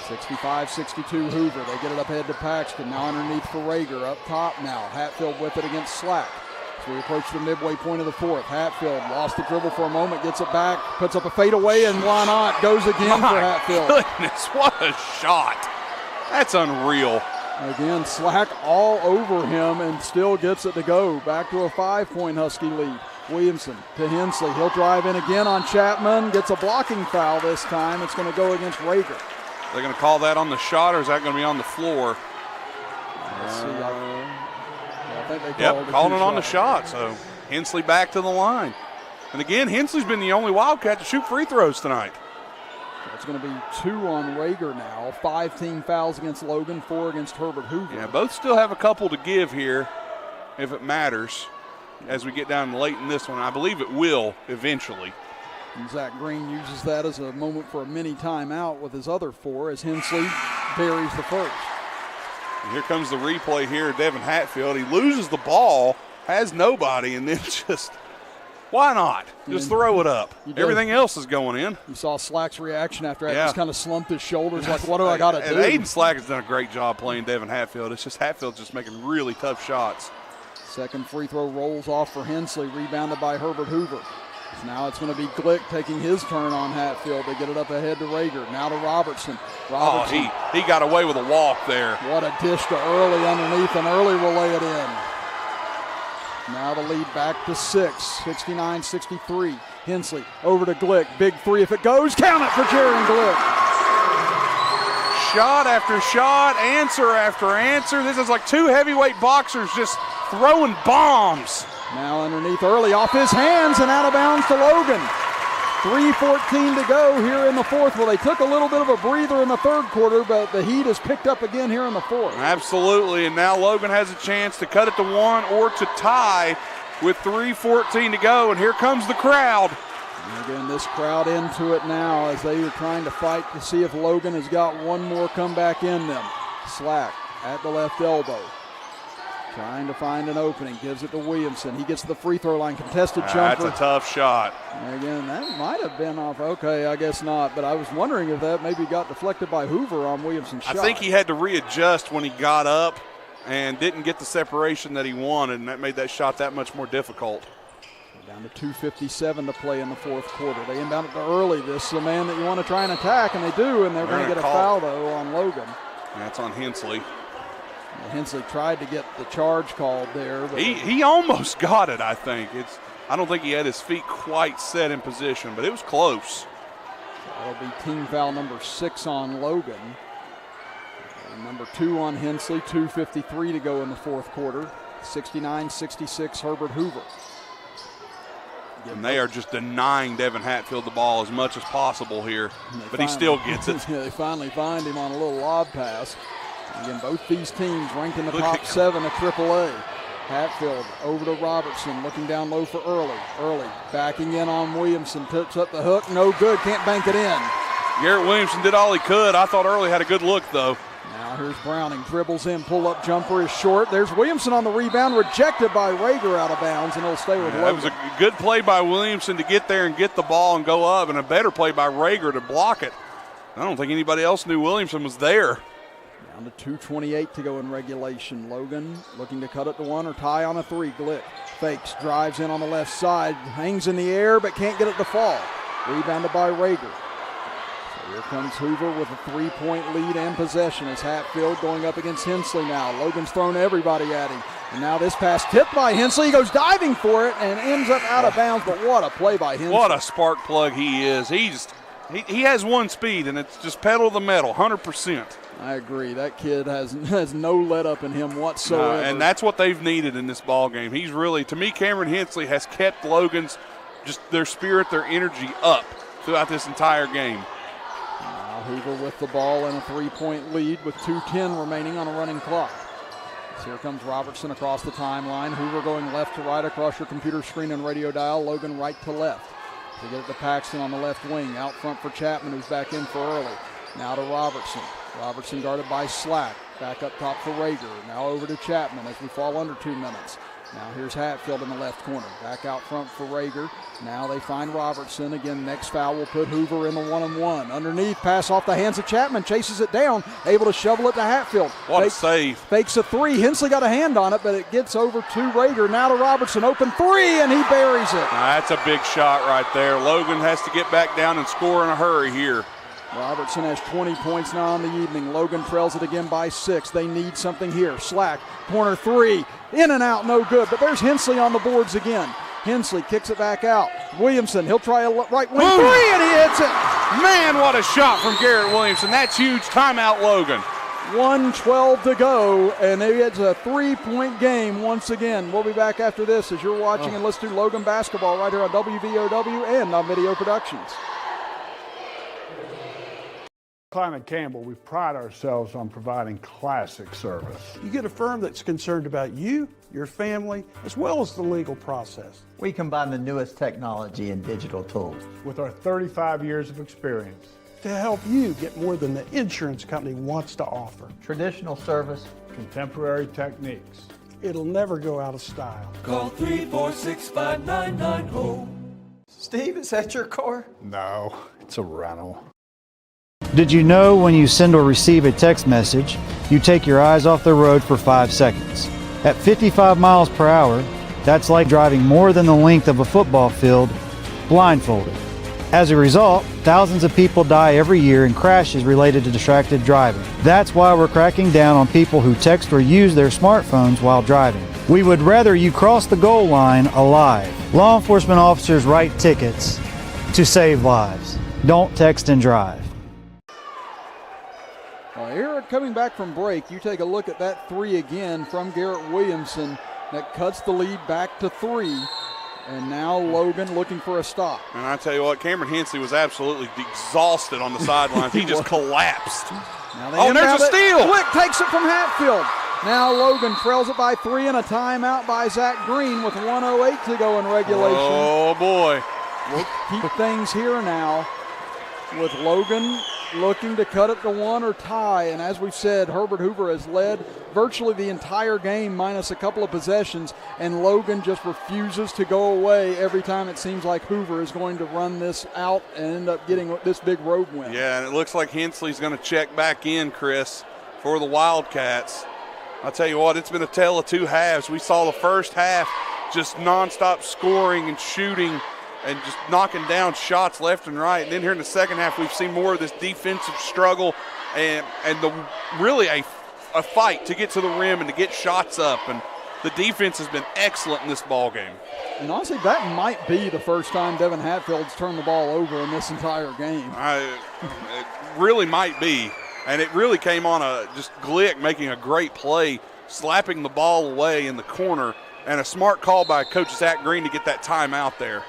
65-62 Hoover. They get it up ahead to Paxton. Now underneath for Rager. Up top now. Hatfield with it against Slack. So we approach the midway point of the fourth. Hatfield lost the dribble for a moment, gets it back, puts up a fadeaway, and why not? Goes again for Hatfield. Goodness, what a shot. That's unreal. Again, Slack all over him and still gets it to go. Back to a 5-point Husky lead. Williamson to Hensley. He'll drive in again on Chapman. Gets a blocking foul this time. It's going to go against Rager. They're going to call that on the shot, or is that going to be on the floor? Let's see. I think they called it on the shot. So Hensley back to the line. And again, Hensley's been the only Wildcat to shoot free throws tonight. It's going to be 2 on Rager now. 5 team fouls against Logan, 4 against Herbert Hoover. Yeah, both still have a couple to give here if it matters as we get down late in this one. I believe it will eventually. And Zach Green uses that as a moment for a mini timeout with his other 4 as Hensley buries the first. And here comes the replay here. Devin Hatfield, he loses the ball, has nobody, and then just, why not? Just throw it up. Everything else is going in. You saw Slack's reaction after that. Just kind of slumped his shoulders like, what do I got to do? Aiden Slack has done a great job playing Devin Hatfield. It's just Hatfield's just making really tough shots. Second free throw rolls off for Hensley, rebounded by Herbert Hoover. Now it's going to be Glick taking his turn on Hatfield. They get it up ahead to Rager. Now to Robertson. He got away with a walk there. What a dish to Early underneath, and Early will lay it in. Now the lead back to 6, 69-63. Hensley over to Glick. Big 3 if it goes. Count it for Jaron Glick. Shot after shot, answer after answer. This is like 2 heavyweight boxers just throwing bombs. Now underneath Early, off his hands and out of bounds to Logan. 3:14 to go here in the fourth. Well, they took a little bit of a breather in the third quarter, but the heat has picked up again here in the fourth. Absolutely, and now Logan has a chance to cut it to 1 or to tie with 3:14 to go, and here comes the crowd. And again, this crowd into it now as they are trying to fight to see if Logan has got one more comeback in them. Slack at the left elbow. Trying to find an opening, gives it to Williamson. He gets to the free throw line, contested jumper. That's a tough shot. And again, that might have been off. Okay, I guess not. But I was wondering if that maybe got deflected by Hoover on Williamson's shot. I think he had to readjust when he got up and didn't get the separation that he wanted, and that made that shot that much more difficult. Down to 2:57 to play in the fourth quarter. They inbound it early. This is a man that you want to try and attack, and they do, and they're going to get a foul, though, on Logan. And that's on Hensley. Hensley tried to get the charge called there. But he almost got it, I think. I don't think he had his feet quite set in position, but it was close. That'll be team foul number 6 on Logan. And number 2 on Hensley, 2:53 to go in the fourth quarter. 69-66 Herbert Hoover. And they are just denying Devin Hatfield the ball as much as possible here, but he still gets it. Yeah, they finally find him on a little lob pass. Again, both these teams ranked in the top 7 of AAA. Hatfield over to Robertson, looking down low for Early. Early backing in on Williamson, puts up the hook, no good, can't bank it in. Garrett Williamson did all he could. I thought Early had a good look, though. Now here's Browning, dribbles in, pull-up jumper is short. There's Williamson on the rebound, rejected by Rager out of bounds, and he'll stay with Logan. That was a good play by Williamson to get there and get the ball and go up, and a better play by Rager to block it. I don't think anybody else knew Williamson was there. Down to 2:28 to go in regulation. Logan looking to cut it to 1 or tie on a 3. Glick fakes, drives in on the left side, hangs in the air but can't get it to fall. Rebounded by Rager. So here comes Hoover with a 3-point lead and possession as Hatfield going up against Hensley now. Logan's thrown everybody at him. And now this pass tipped by Hensley. He goes diving for it and ends up out of bounds, but what a play by Hensley. What a spark plug he is. He has one speed, and it's just pedal to the metal, 100%. I agree. That kid has no let up in him whatsoever. And that's what they've needed in this ball game. He's really, to me, Cameron Hensley has kept Logan's, just their spirit, their energy up throughout this entire game. Now Hoover with the ball and a 3-point lead with 2:10 remaining on a running clock. So here comes Robertson across the timeline. Hoover going left to right across your computer screen and radio dial. Logan right to left. They get it to Paxton on the left wing. Out front for Chapman, who's back in for Early. Now to Robertson. Robertson guarded by Slack. Back up top for Rager. Now over to Chapman as we fall under 2 minutes. Now here's Hatfield in the left corner. Back out front for Rager. Now they find Robertson. Again, next foul will put Hoover in the 1-on-1. Underneath, pass off the hands of Chapman. Chases it down. Able to shovel it to Hatfield. What a save. Fakes a 3. Hensley got a hand on it, but it gets over to Rager. Now to Robertson. Open 3, and he buries it. That's a big shot right there. Logan has to get back down and score in a hurry here. Robertson has 20 points now in the evening. Logan trails it again by 6. They need something here. Slack, corner 3, in and out, no good. But there's Hensley on the boards again. Hensley kicks it back out. Williamson, he'll try a right wing 3, and he hits it. Man, what a shot from Garrett Williamson. That's huge. Timeout, Logan. 1:12 to go, and it's a 3-point game once again. We'll be back after this as you're watching and listening to Logan basketball right here on WVOW and on Video Productions. Climate Campbell, we pride ourselves on providing classic service. You get a firm that's concerned about you, your family, as well as the legal process. We combine the newest technology and digital tools with our 35 years of experience to help you get more than the insurance company wants to offer. Traditional service, contemporary techniques. It'll never go out of style. Call 346-5990. Steve, is that your car? No, it's a rental. Did you know when you send or receive a text message, you take your eyes off the road for 5 seconds? At 55 miles per hour, that's like driving more than the length of a football field blindfolded. As a result, thousands of people die every year in crashes related to distracted driving. That's why we're cracking down on people who text or use their smartphones while driving. We would rather you cross the goal line alive. Law enforcement officers write tickets to save lives. Don't text and drive. Here, coming back from break, you take a look at that 3 again from Garrett Williamson that cuts the lead back to 3. And now Logan looking for a stop. And I tell you what, Cameron Hensley was absolutely exhausted on the sidelines. He just collapsed. Now there's a steal. Glick takes it from Hatfield. Now Logan trails it by 3 and a timeout by Zach Green with 1:08 to go in regulation. Oh, boy. We'll keep things here now with Logan looking to cut it to 1 or tie. And as we've said, Herbert Hoover has led virtually the entire game minus a couple of possessions, and Logan just refuses to go away every time it seems like Hoover is going to run this out and end up getting this big road win. Yeah, and it looks like Hensley's going to check back in, Chris, for the Wildcats. I'll tell you what, it's been a tale of two halves. We saw the first half just nonstop scoring and shooting and just knocking down shots left and right. And then here in the second half, we've seen more of this defensive struggle and really a fight to get to the rim and to get shots up. And the defense has been excellent in this ball game. And honestly, that might be the first time Devin Hatfield's turned the ball over in this entire game. It really might be. And it really came on just Glick making a great play, slapping the ball away in the corner, and a smart call by Coach Zach Green to get that timeout there.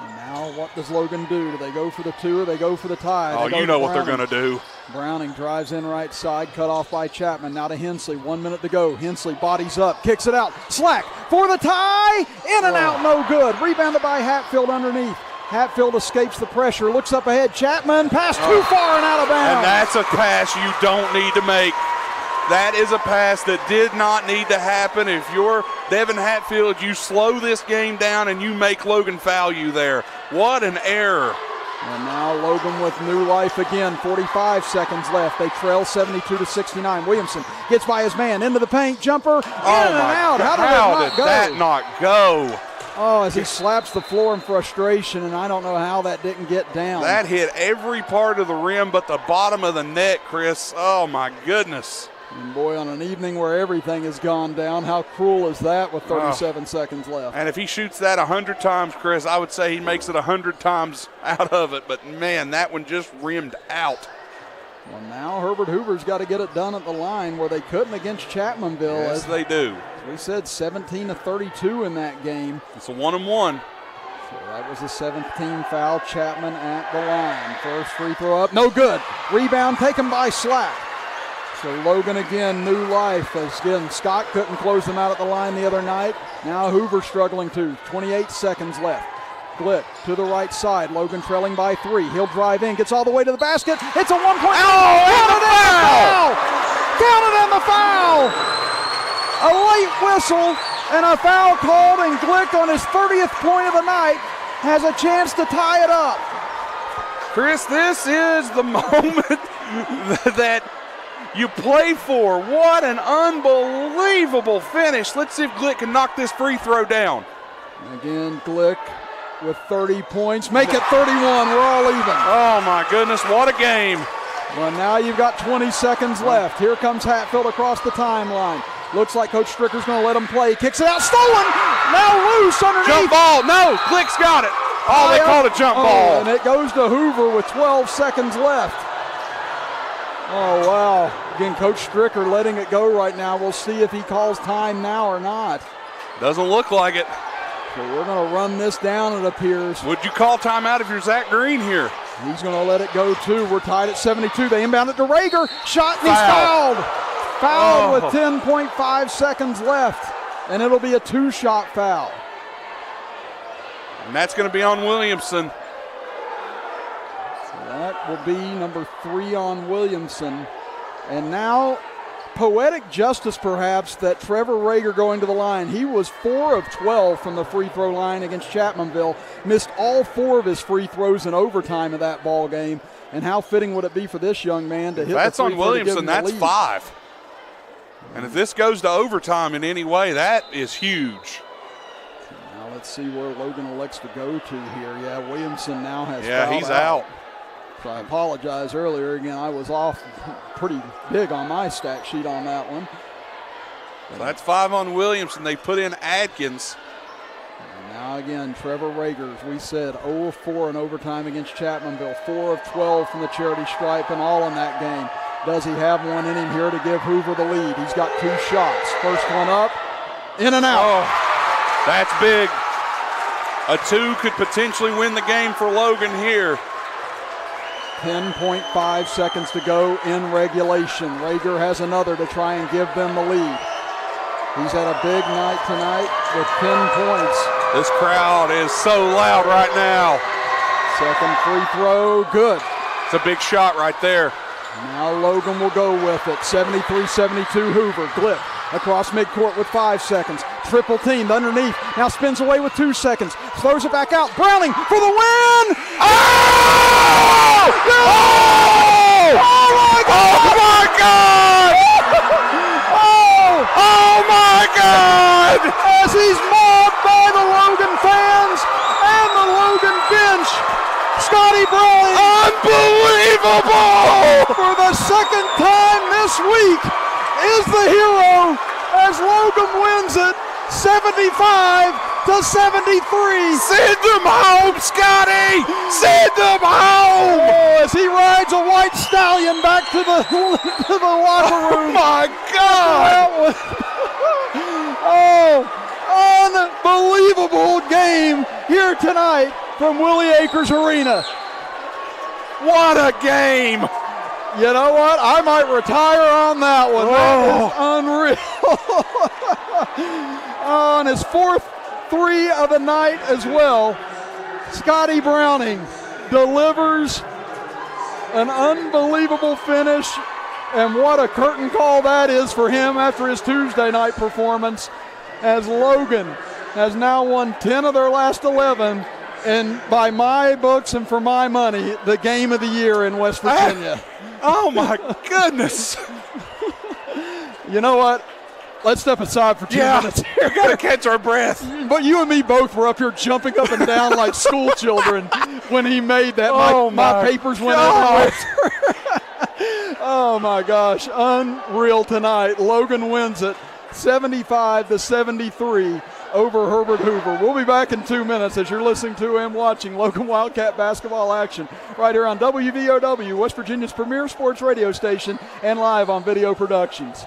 And now what does Logan do? Do they go for the 2 or they go for the tie? Oh, you know what they're going to do. Browning drives in right side, cut off by Chapman. Now to Hensley, 1 minute to go. Hensley bodies up, kicks it out. Slack for the tie. In and out, no good. Rebounded by Hatfield underneath. Hatfield escapes the pressure, looks up ahead. Chapman, pass too far and out of bounds. And that's a pass you don't need to make. That is a pass that did not need to happen. If you're Devin Hatfield, you slow this game down and you make Logan foul you there. What an error. And now Logan with new life again, 45 seconds left. They trail 72-69. Williamson gets by his man, into the paint, jumper, in and out. How did that not go? Oh, as he slaps the floor in frustration, and I don't know how that didn't get down. That hit every part of the rim but the bottom of the net, Chris. Oh, my goodness. And boy, on an evening where everything has gone down, how cruel is that with 37 seconds left? And if he shoots that 100 times, Chris, I would say he makes it 100 times out of it. But, man, that one just rimmed out. Well, now Herbert Hoover's got to get it done at the line where they couldn't against Chapmanville. Yes, they do. We said 17-32 in that game. It's a 1-and-1. So that was the 17th foul. Chapman at the line. First free throw up, no good. Rebound taken by Slack. So Logan again, new life. As again, Scott couldn't close them out at the line the other night. Now Hoover struggling too. 28 seconds left. Glick to the right side. Logan trailing by 3. He'll drive in, gets all the way to the basket. It's a 1-point. Foul! Counted in the foul! A late whistle and a foul called, and Glick on his 30th point of the night has a chance to tie it up. Chris, this is the moment that you play for. What an unbelievable finish. Let's see if Glick can knock this free throw down. Again, Glick with 30 points. Make it 31. We're all even. Oh, my goodness. What a game. Well, now you've got 20 seconds left. Here comes Hatfield across the timeline. Looks like Coach Stricker's going to let him play. Kicks it out. Stolen. Now loose underneath. Jump ball. No. Glick's got it. Oh, they called a jump ball. And it goes to Hoover with 12 seconds left. Oh, wow. Again, Coach Stricker letting it go right now. We'll see if he calls time now or not. Doesn't look like it. So we're going to run this down, it appears. Would you call timeout if you're Zach Green here? He's going to let it go, too. We're tied at 72. They inbound it to Rager. Shot, and he's fouled. Fouled with 10.5 seconds left, and it'll be a 2-shot foul. And that's going to be on Williamson. So that will be number 3 on Williamson. And now, poetic justice perhaps that Trevor Rager going to the line. He was 4 of 12 from the free throw line against Chapmanville. Missed all 4 of his free throws in overtime of that ball game. And how fitting would it be for this young man to hit that's the free on throw Williamson, to give him that's the lead. 5. And if this goes to overtime in any way, that is huge. Now let's see where Logan elects to go to here. Yeah, Williamson now has fouled he's out. So I apologize earlier. Again, I was off pretty big on my stat sheet on that one. So that's 5 on Williamson. They put in Adkins. And now again, Trevor Rager, as we said, 0 of 4 in overtime against Chapmanville. 4 of 12 from the charity stripe and all in that game. Does he have one in him here to give Hoover the lead? He's got 2 shots. First one up, in and out. Oh, that's big. A 2 could potentially win the game for Logan here. 10.5 seconds to go in regulation. Rager has another to try and give them the lead. He's had a big night tonight with 10 points. This crowd is so loud right now. Second free throw, good. It's a big shot right there. Now Logan will go with it. 73-72 Hoover. Glip across midcourt with 5 seconds. Triple teamed underneath. Now spins away with 2 seconds. Throws it back out. Browning for the win! Oh! Oh! Oh my God! Oh my God! Oh my God! As he's mobbed by the Logan fans and the Logan bench, Scotty Browning, unbelievable! For the second time this week is the hero as Logan wins it 75-73. Send them home, Scotty! Send them home! Oh, as he rides a white stallion back to the locker room. Oh my God! Oh, unbelievable game here tonight from Willie Acres Arena. What a game! You know what? I might retire on that one. That is unreal. On his fourth three of the night as well, Scotty Browning delivers an unbelievable finish, and what a curtain call that is for him after his Tuesday night performance, as Logan has now won 10 of their last 11, and by my books and for my money, the game of the year in West Virginia. Oh my goodness. You know what? Let's step aside for 2 minutes here. We got to catch our breath. But you and me both were up here jumping up and down like school children when he made that. My papers went everywhere. Oh my gosh, unreal tonight. Logan wins it 75-73 over Herbert Hoover. We'll be back in 2 minutes as you're listening to and watching Logan Wildcat basketball action right here on WVOW, West Virginia's premier sports radio station, and live on Video Productions.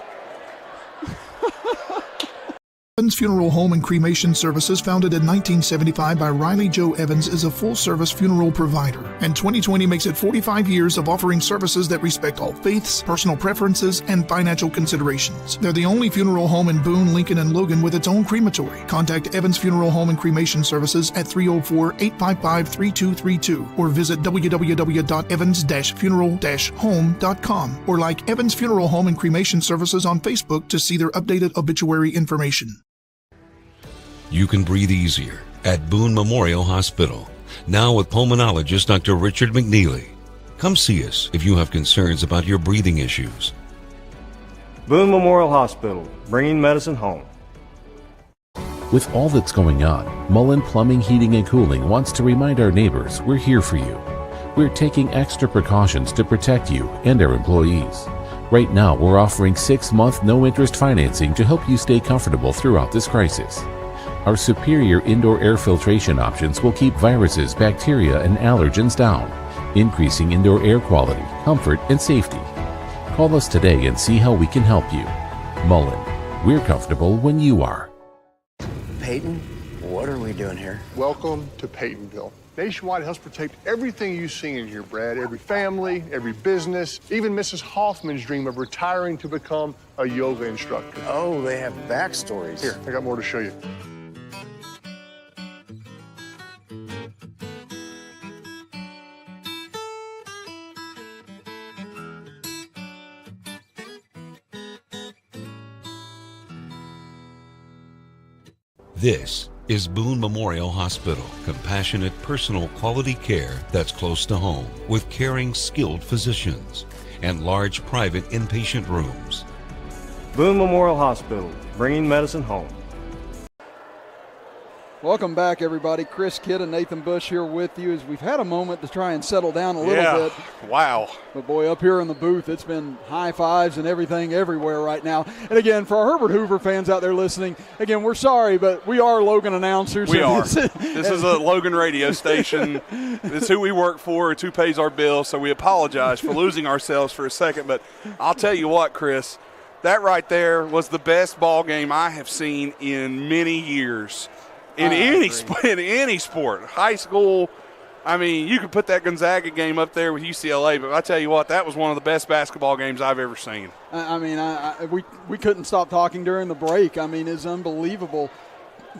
Evans Funeral Home and Cremation Services, founded in 1975 by Riley Joe Evans, is a full-service funeral provider, and 2020 makes it 45 years of offering services that respect all faiths, personal preferences, and financial considerations. They're the only funeral home in Boone, Lincoln, and Logan with its own crematory. Contact Evans Funeral Home and Cremation Services at 304-855-3232 or visit www.evans-funeral-home.com or like Evans Funeral Home and Cremation Services on Facebook to see their updated obituary information. You can breathe easier at Boone Memorial Hospital, now with pulmonologist Dr. Richard McNeely. Come see us if you have concerns about your breathing issues. Boone Memorial Hospital, bringing medicine home. With all that's going on, Mullen Plumbing, Heating, and Cooling wants to remind our neighbors we're here for you. We're taking extra precautions to protect you and our employees. Right now, we're offering 6-month no-interest financing to help you stay comfortable throughout this crisis. Our superior indoor air filtration options will keep viruses, bacteria, and allergens down, increasing indoor air quality, comfort, and safety. Call us today and see how we can help you. Mullen, we're comfortable when you are. Peyton, what are we doing here? Welcome to Peytonville. Nationwide helps protect everything you see in here, Brad. Every family, every business, even Mrs. Hoffman's dream of retiring to become a yoga instructor. Oh, they have backstories. Here, I got more to show you. This is Boone Memorial Hospital, compassionate personal quality care that's close to home, with caring skilled physicians and large private inpatient rooms. Boone Memorial Hospital, bringing medicine home. Welcome back, everybody. Chris Kidd and Nathan Bush here with you as we've had a moment to try and settle down a little bit. Wow. But boy, up here in the booth, it's been high fives and everything everywhere right now. And again, for our Herbert Hoover fans out there listening, again, we're sorry, but we are Logan announcers. We are. This is a Logan radio station. It's who we work for. It's who pays our bills. So we apologize for losing ourselves for a second. But I'll tell you what, Chris, that right there was the best ball game I have seen in many years. In any sport, high school, I mean, you could put that Gonzaga game up there with UCLA, but I tell you what, that was one of the best basketball games I've ever seen. I mean, we couldn't stop talking during the break. I mean, it's unbelievable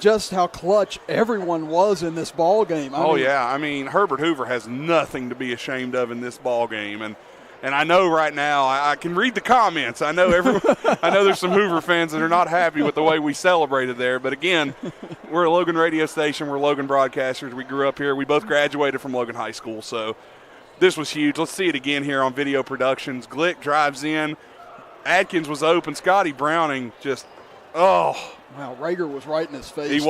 just how clutch everyone was in this ball game. I mean, Herbert Hoover has nothing to be ashamed of in this ball game, and I know right now I can read the comments. I know I know there's some Hoover fans that are not happy with the way we celebrated there. But again, we're a Logan radio station. We're Logan broadcasters. We grew up here. We both graduated from Logan High School, so this was huge. Let's see it again here on Video Productions. Glick drives in. Adkins was open. Scotty Browning just, oh. Wow, Rager was right in his face. He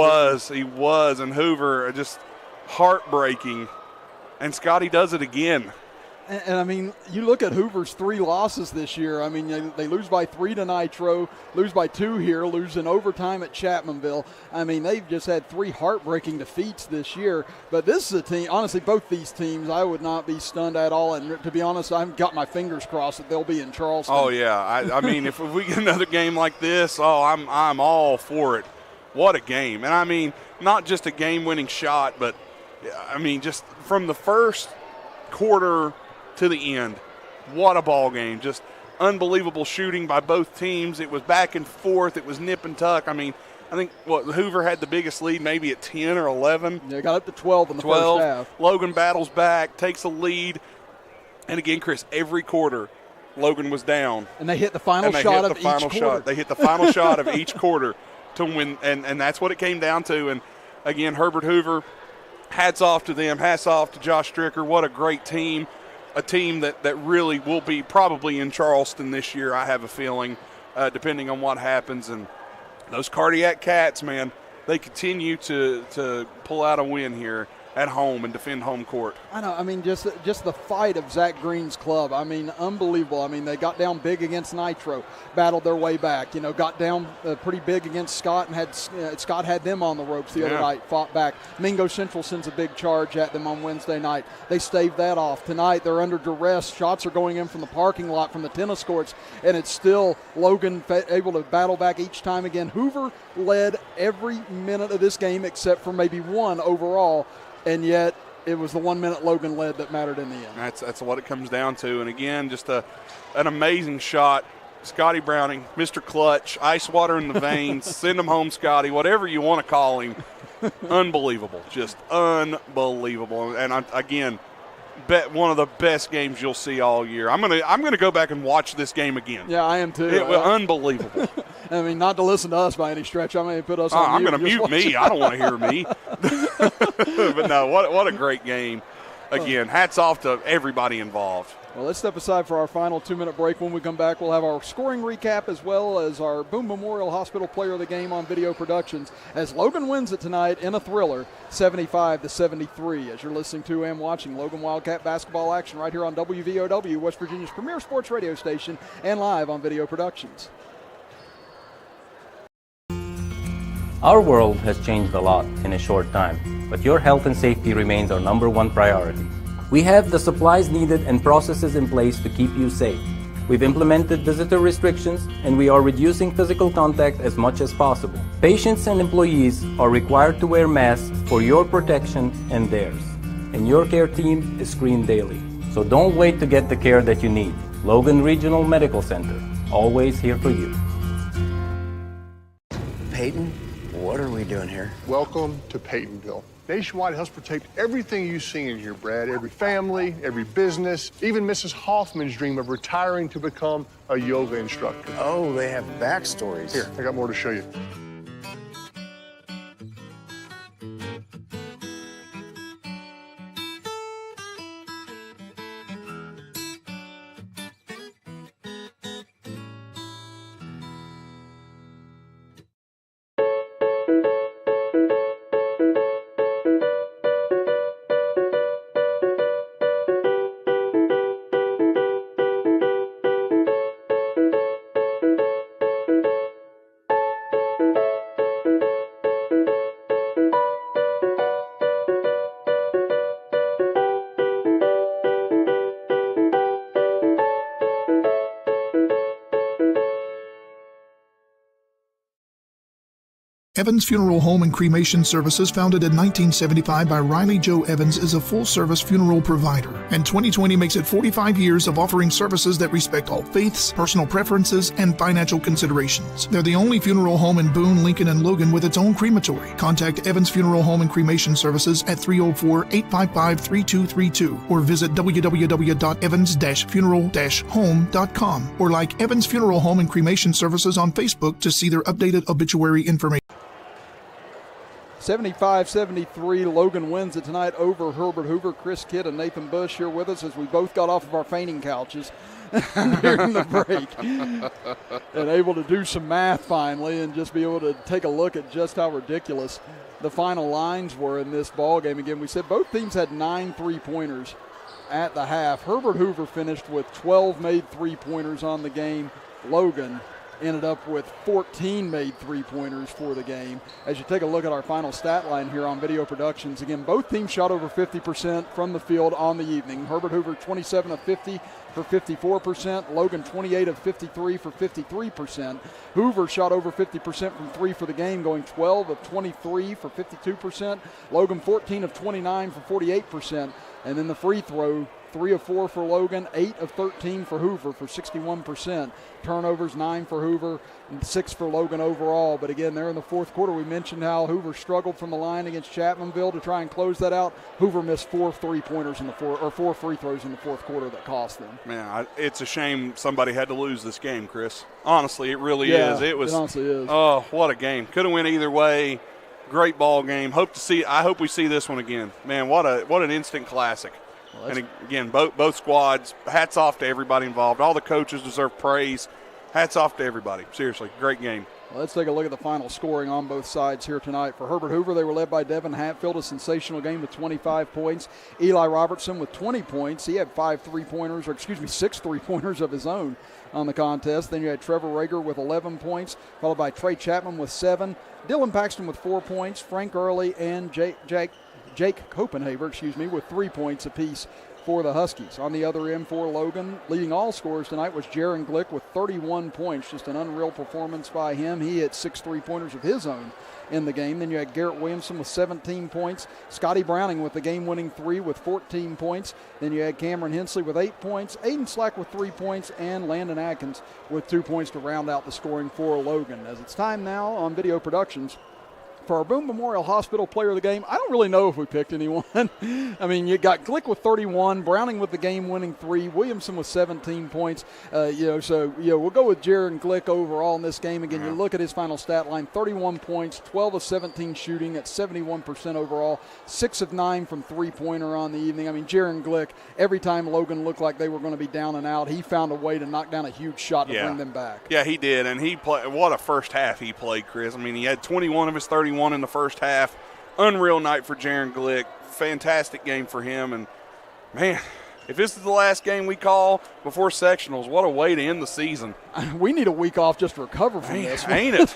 was, and Hoover just heartbreaking. And Scotty does it again. And I mean, you look at Hoover's 3 losses this year. I mean, they lose by 3 to Nitro, lose by 2 here, lose in overtime at Chapmanville. I mean, they've just had 3 heartbreaking defeats this year. But this is a team, honestly, both these teams, I would not be stunned at all. And to be honest, I've got my fingers crossed that they'll be in Charleston. Oh, yeah. I mean, if we get another game like this, I'm all for it. What a game. And, I mean, not just a game-winning shot, but, I mean, just from the first quarter – to the end. What a ball game. Just unbelievable shooting by both teams. It was back and forth. It was nip and tuck. I mean, I think Hoover had the biggest lead maybe at 10 or 11. Yeah, got up to 12 in the first half. Logan battles back, takes a lead. And again, Chris, every quarter Logan was down. And they hit the final shot of each quarter. They hit the final shot of each quarter to win, and that's what it came down to. And again, Herbert Hoover, hats off to them. Hats off to Josh Stricker. What a great team. A team that really will be probably in Charleston this year, I have a feeling, depending on what happens. And those Cardiac Cats, man, they continue to pull out a win here at home and defend home court. I know. I mean, just the fight of Zach Green's club. I mean, unbelievable. I mean, they got down big against Nitro, battled their way back. You know, got down pretty big against Scott, and Scott had them on the ropes the other night, fought back. Mingo Central sends a big charge at them on Wednesday night. They staved that off. Tonight, they're under duress. Shots are going in from the parking lot, from the tennis courts, and it's still Logan able to battle back each time again. Hoover led every minute of this game except for maybe one overall. And yet it was the 1 minute Logan led that mattered in the end. That's what it comes down to. And, again, just an amazing shot. Scotty Browning, Mr. Clutch, ice water in the veins, send him home, Scotty, whatever you want to call him. Unbelievable, just unbelievable. And, again, bet one of the best games you'll see all year. I'm gonna go back and watch this game again. Yeah, I am too. It was unbelievable. I mean, not to listen to us by any stretch. I may put us on I'm mute. going to mute me. I don't want to hear me. But, no, what a great game. Again, hats off to everybody involved. Well, let's step aside for our final 2-minute break. When we come back, we'll have our scoring recap as well as our Boone Memorial Hospital Player of the Game on Video Productions as Logan wins it tonight in a thriller, 75-73. As you're listening to and watching Logan Wildcat basketball action right here on WVOW, West Virginia's premier sports radio station, and live on Video Productions. Our world has changed a lot in a short time, but your health and safety remains our #1 priority. We have the supplies needed and processes in place to keep you safe. We've implemented visitor restrictions, and we are reducing physical contact as much as possible. Patients and employees are required to wear masks for your protection and theirs. And your care team is screened daily. So don't wait to get the care that you need. Logan Regional Medical Center, always here for you. Peyton, what are we doing here? Welcome to Peytonville. Nationwide helps protect everything you see in here, Brad. Every family, every business, even Mrs. Hoffman's dream of retiring to become a yoga instructor. Oh, they have backstories. Here, I got more to show you. Evans Funeral Home and Cremation Services, founded in 1975 by Riley Joe Evans, is a full-service funeral provider, and 2020 makes it 45 years of offering services that respect all faiths, personal preferences, and financial considerations. They're the only funeral home in Boone, Lincoln, and Logan with its own crematory. Contact Evans Funeral Home and Cremation Services at 304-855-3232 or visit www.evans-funeral-home.com or like Evans Funeral Home and Cremation Services on Facebook to see their updated obituary information. 75-73, Logan wins it tonight over Herbert Hoover. Chris Kidd and Nathan Bush here with us as we both got off of our fainting couches during the break and able to do some math finally and just be able to take a look at just how ridiculous the final lines were in this ball game. Again, we said both teams had 9 3-pointers at the half. Herbert Hoover finished with 12 made 3-pointers on the game. Logan ended up with 14 made 3-pointers for the game. As you take a look at our final stat line here on Video Productions, again, both teams shot over 50% from the field on the evening. Herbert Hoover 27 of 50 for 54%. Logan 28 of 53 for 53%. Hoover shot over 50% from 3 for the game, going 12 of 23 for 52%. Logan 14 of 29 for 48%. And then the free throw, 3 of 4 for Logan, 8 of 13 for Hoover for 61%. Turnovers, 9 for Hoover, and 6 for Logan overall. But again, there in the fourth quarter, we mentioned how Hoover struggled from the line against Chapmanville to try and close that out. Hoover missed 4 3-pointers in the 4 free throws in the fourth quarter that cost them. Man, it's a shame somebody had to lose this game, Chris. Honestly, it really is. It honestly is. Oh, what a game! Could have went either way. Great ball game. I hope we see this one again. Man, what an instant classic. Well, and again, both squads, hats off to everybody involved. All the coaches deserve praise. Hats off to everybody. Seriously, great game. Well, let's take a look at the final scoring on both sides here tonight. For Herbert Hoover, they were led by Devin Hatfield, a sensational game with 25 points. Eli Robertson with 20 points. He had 6 3-pointers of his own on the contest. Then you had Trevor Rager with 11 points, followed by Trey Chapman with 7. Dylan Paxton with 4 points. Frank Early and Jake Copenhaver, with 3 points apiece for the Huskies. On the other end for Logan, leading all scorers tonight was Jaron Glick with 31 points. Just an unreal performance by him. He hit 6 3-pointers of his own in the game. Then you had Garrett Williamson with 17 points. Scotty Browning with the game-winning 3 with 14 points. Then you had Cameron Hensley with 8 points. Aiden Slack with 3 points. And Landon Atkins with 2 points to round out the scoring for Logan. As it's time now on Video Productions for our Boone Memorial Hospital Player of the Game. I don't really know if we picked anyone. I mean, you got Glick with 31, Browning with the game-winning 3, Williamson with 17 points. We'll go with Jaron Glick overall in this game. Again, you look at his final stat line, 31 points, 12 of 17 shooting at 71% overall, 6 of 9 from three-pointer on the evening. I mean, Jaron Glick, every time Logan looked like they were going to be down and out, he found a way to knock down a huge shot to bring them back. Yeah, he did, and what a first half he played, Chris. I mean, he had 21 of his 31 in the first half. Unreal night for Jaron Glick. Fantastic game for him. And, man, if this is the last game we call before sectionals, what a way to end the season. We need a week off just to recover from this. Ain't it?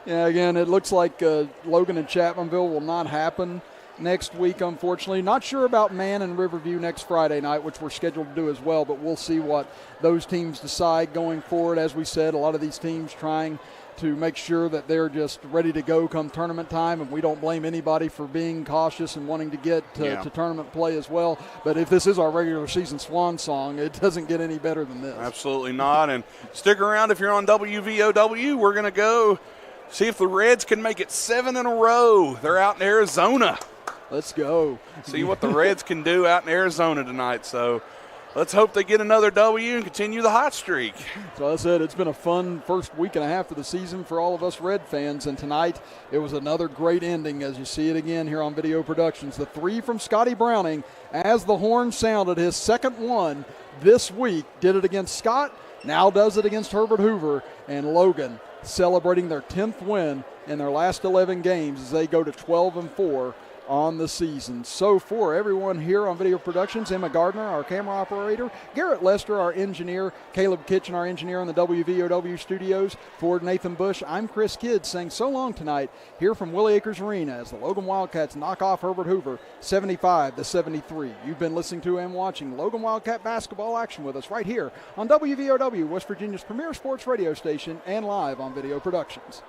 Yeah, again, it looks like Logan and Chapmanville will not happen next week, unfortunately. Not sure about Man and Riverview next Friday night, which we're scheduled to do as well, but we'll see what those teams decide going forward. As we said, a lot of these teams trying to make sure that they're just ready to go come tournament time, and we don't blame anybody for being cautious and wanting to get to tournament play as well. But if this is our regular season swan song, it doesn't get any better than this. Absolutely not. And stick around if you're on WVOW. We're going to go see if the Reds can make it 7 in a row. They're out in Arizona. Let's go. See what the Reds can do out in Arizona tonight. So let's hope they get another W and continue the hot streak. So I said it's been a fun first week and a half of the season for all of us Red fans, and tonight it was another great ending as you see it again here on Video Productions. The 3 from Scotty Browning as the horn sounded, his second one this week, did it against Scott, now does it against Herbert Hoover, and Logan celebrating their 10th win in their last 11 games as they go to 12-4 on the season. So for everyone here on Video Productions, Emma Gardner, our camera operator, Garrett Lester, our engineer, Caleb Kitchen, our engineer on the WVOW studios, for Nathan Bush, I'm Chris Kidd saying so long tonight here from Willie Acres Arena as the Logan Wildcats knock off Herbert Hoover 75-73. You've been listening to and watching Logan Wildcat basketball action with us right here on WVOW, West Virginia's premier sports radio station, and live on Video Productions.